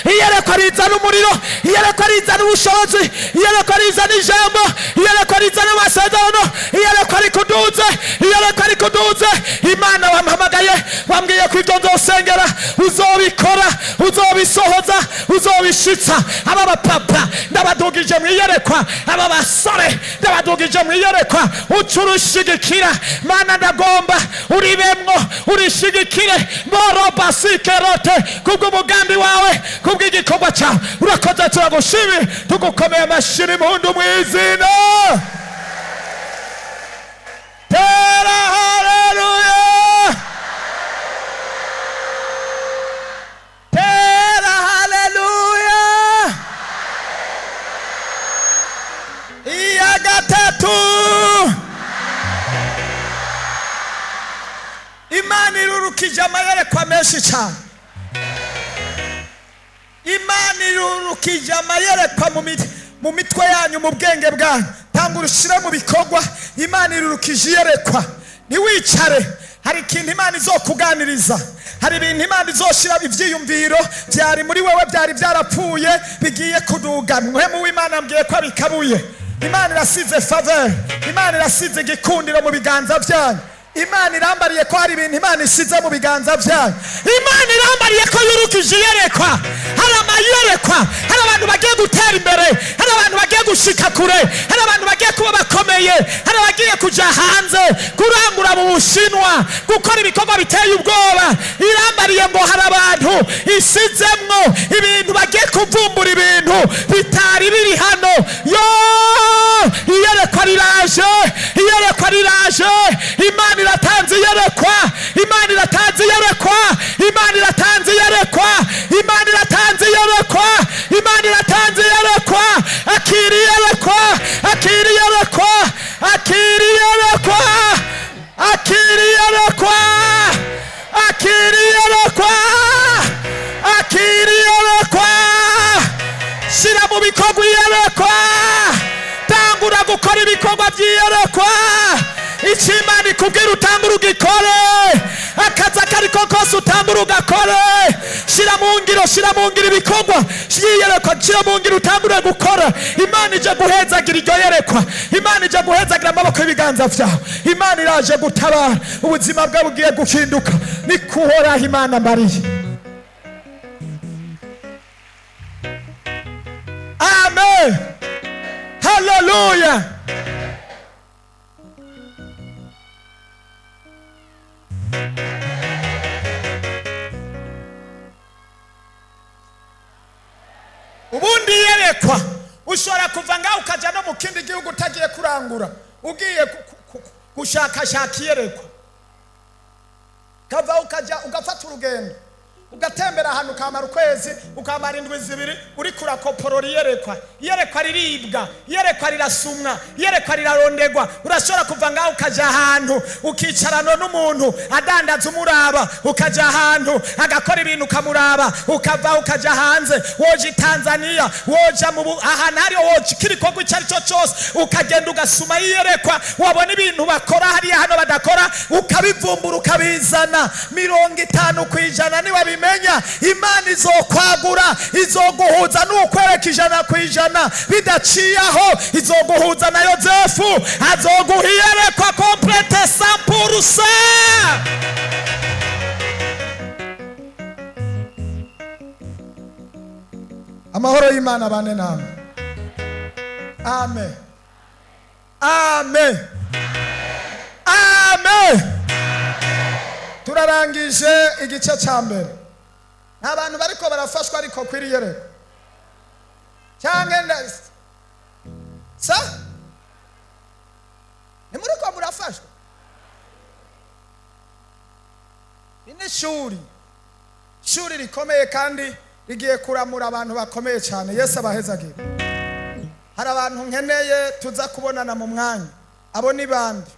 Speaker 1: iyerekwa rizana umuriro iyerekwa rizana ubushobozi iyerekwa rizana ijambo iyerekwa rizana amasezerano iyerekwa rikuduze. Imana wampamagaye wambwiye ko ibyo nzosengera uzobikora uzobisohoza uzobishitsa. aba bapapa ndabadugije mu iyerekwa aba basore ndabadugije mu iyerekwa ucurushigikira Mana ndagomba uribemwo urishigikire morobasikerote kubw'umugambi wawe kubw'igikorwa cyawe. Urakoze turagushimira tugukomeye amashyi impundu mu izina tera haleluya tera haleluya. Iya gatatu Imana irurukije amayerekwa menshi cyane. Imana irurukije amayerekwa mu mitwe yanyu mu bwenge bwanyu tanga urushire mu bikorwa. Imana irurukije iyerekwa niwicare hari ikintu Imana izokuganiriza hari ibintu Imana izoshira ivyiyumviro byari muri wewe byari byarapfuye bigiye kuduga. Muhemu w'Imana mbwiye ko bikabuye. Imana irasize faveur Imana irasize igikundiro mu biganza byanyu. Imana irambariye ko hari ibintu Imana isize mu biganza byanyu. Imana irambariye ko yurukije iyerekwa hari amayerekwa hari abantu bagiye gutera imbere hari abantu bagiye gushika kure hari abantu bagiye kuba bakomeye hari abagiye kuja hanze kurangura mu Bushinwa gukora ibikorwa biteye ubwoba. Irambariye ngo hari abantu isizemwo ibintu bagiye kuvumbura ibintu bitari biri hano. Iyerekwa riraje Imana iratanze iyerekwa Imana iratanze iyerekwa Imana iratanze iyerekwa Imana iratanze iyerekwa Imana iratanze iyerekwa. Akira iyerekwa akira iyerekwa akira iyerekwa akira iyerekwa akira iyerekwa akira iyerekwa. Shira mu bikorwa iyerekwa tangura gukora ibikorwa by'iyerekwa. Ichimani kubwira utambura ugikore akaza kariko kose utambura ugakore. Shira mu ngiro ibikorwa yiyerekwa shira mu ngiro utambura gukora. Imana ije guhezagira iryo yerekwa Imana ije guhezagira amaboko y'ibiganza vyawe. Imana iraje gutabara ubuzima bwawe bugiye guhinduka nikuhoraho Imana mbariye. Amen hallelujah. ubundi iyerekwa ushobora kuva ngaho ukajya no mu kindi gihugu utagiye kurangura ugiye gushakashaka iyerekwa kava ukajya ugafata urugendo ugatembera ahantu ukamara ukwezi ukamara indwi zibiri uri kurakoporora iyerekwa riribwa, iyerekwa rirasumwa, iyerekwa rirarondegwa. Urashobora kuva ngaho ukajya ahantu ukicarana n'umuntu adandaza umuraba, ukajya ahantu agakora ibintu ukamuraba, ukava ukajya hanze, woje Tanzania, woja mu ahantu hariho woje kirikogwa icyo ari cyo cyose, ukagenda ugasuma iyerekwa, wabona ibintu bakora hariya hano badakora, ukabivumbura ukabizana. 50% niba menya Imana izokwagura, izoguhuza n'ukwereka 100% bidaciyaho, izoguhuza na Yozefu, azoguha iyerekwa complete 100%. Amahoro y'Imana bane namwe. Amen. Amen. Amen. Turarangije igice cya mbere. Abantu bariko barafashwa ariko kwiriyereka cyangwa sa ni muri ko murafashwa. Ini shuri rikomeye kandi rigiye kuramura abantu bakomeye cyane. Yesu abahezagire. Hari abantu nkeneye tuza kubonana mu mwanya, abo ni bande?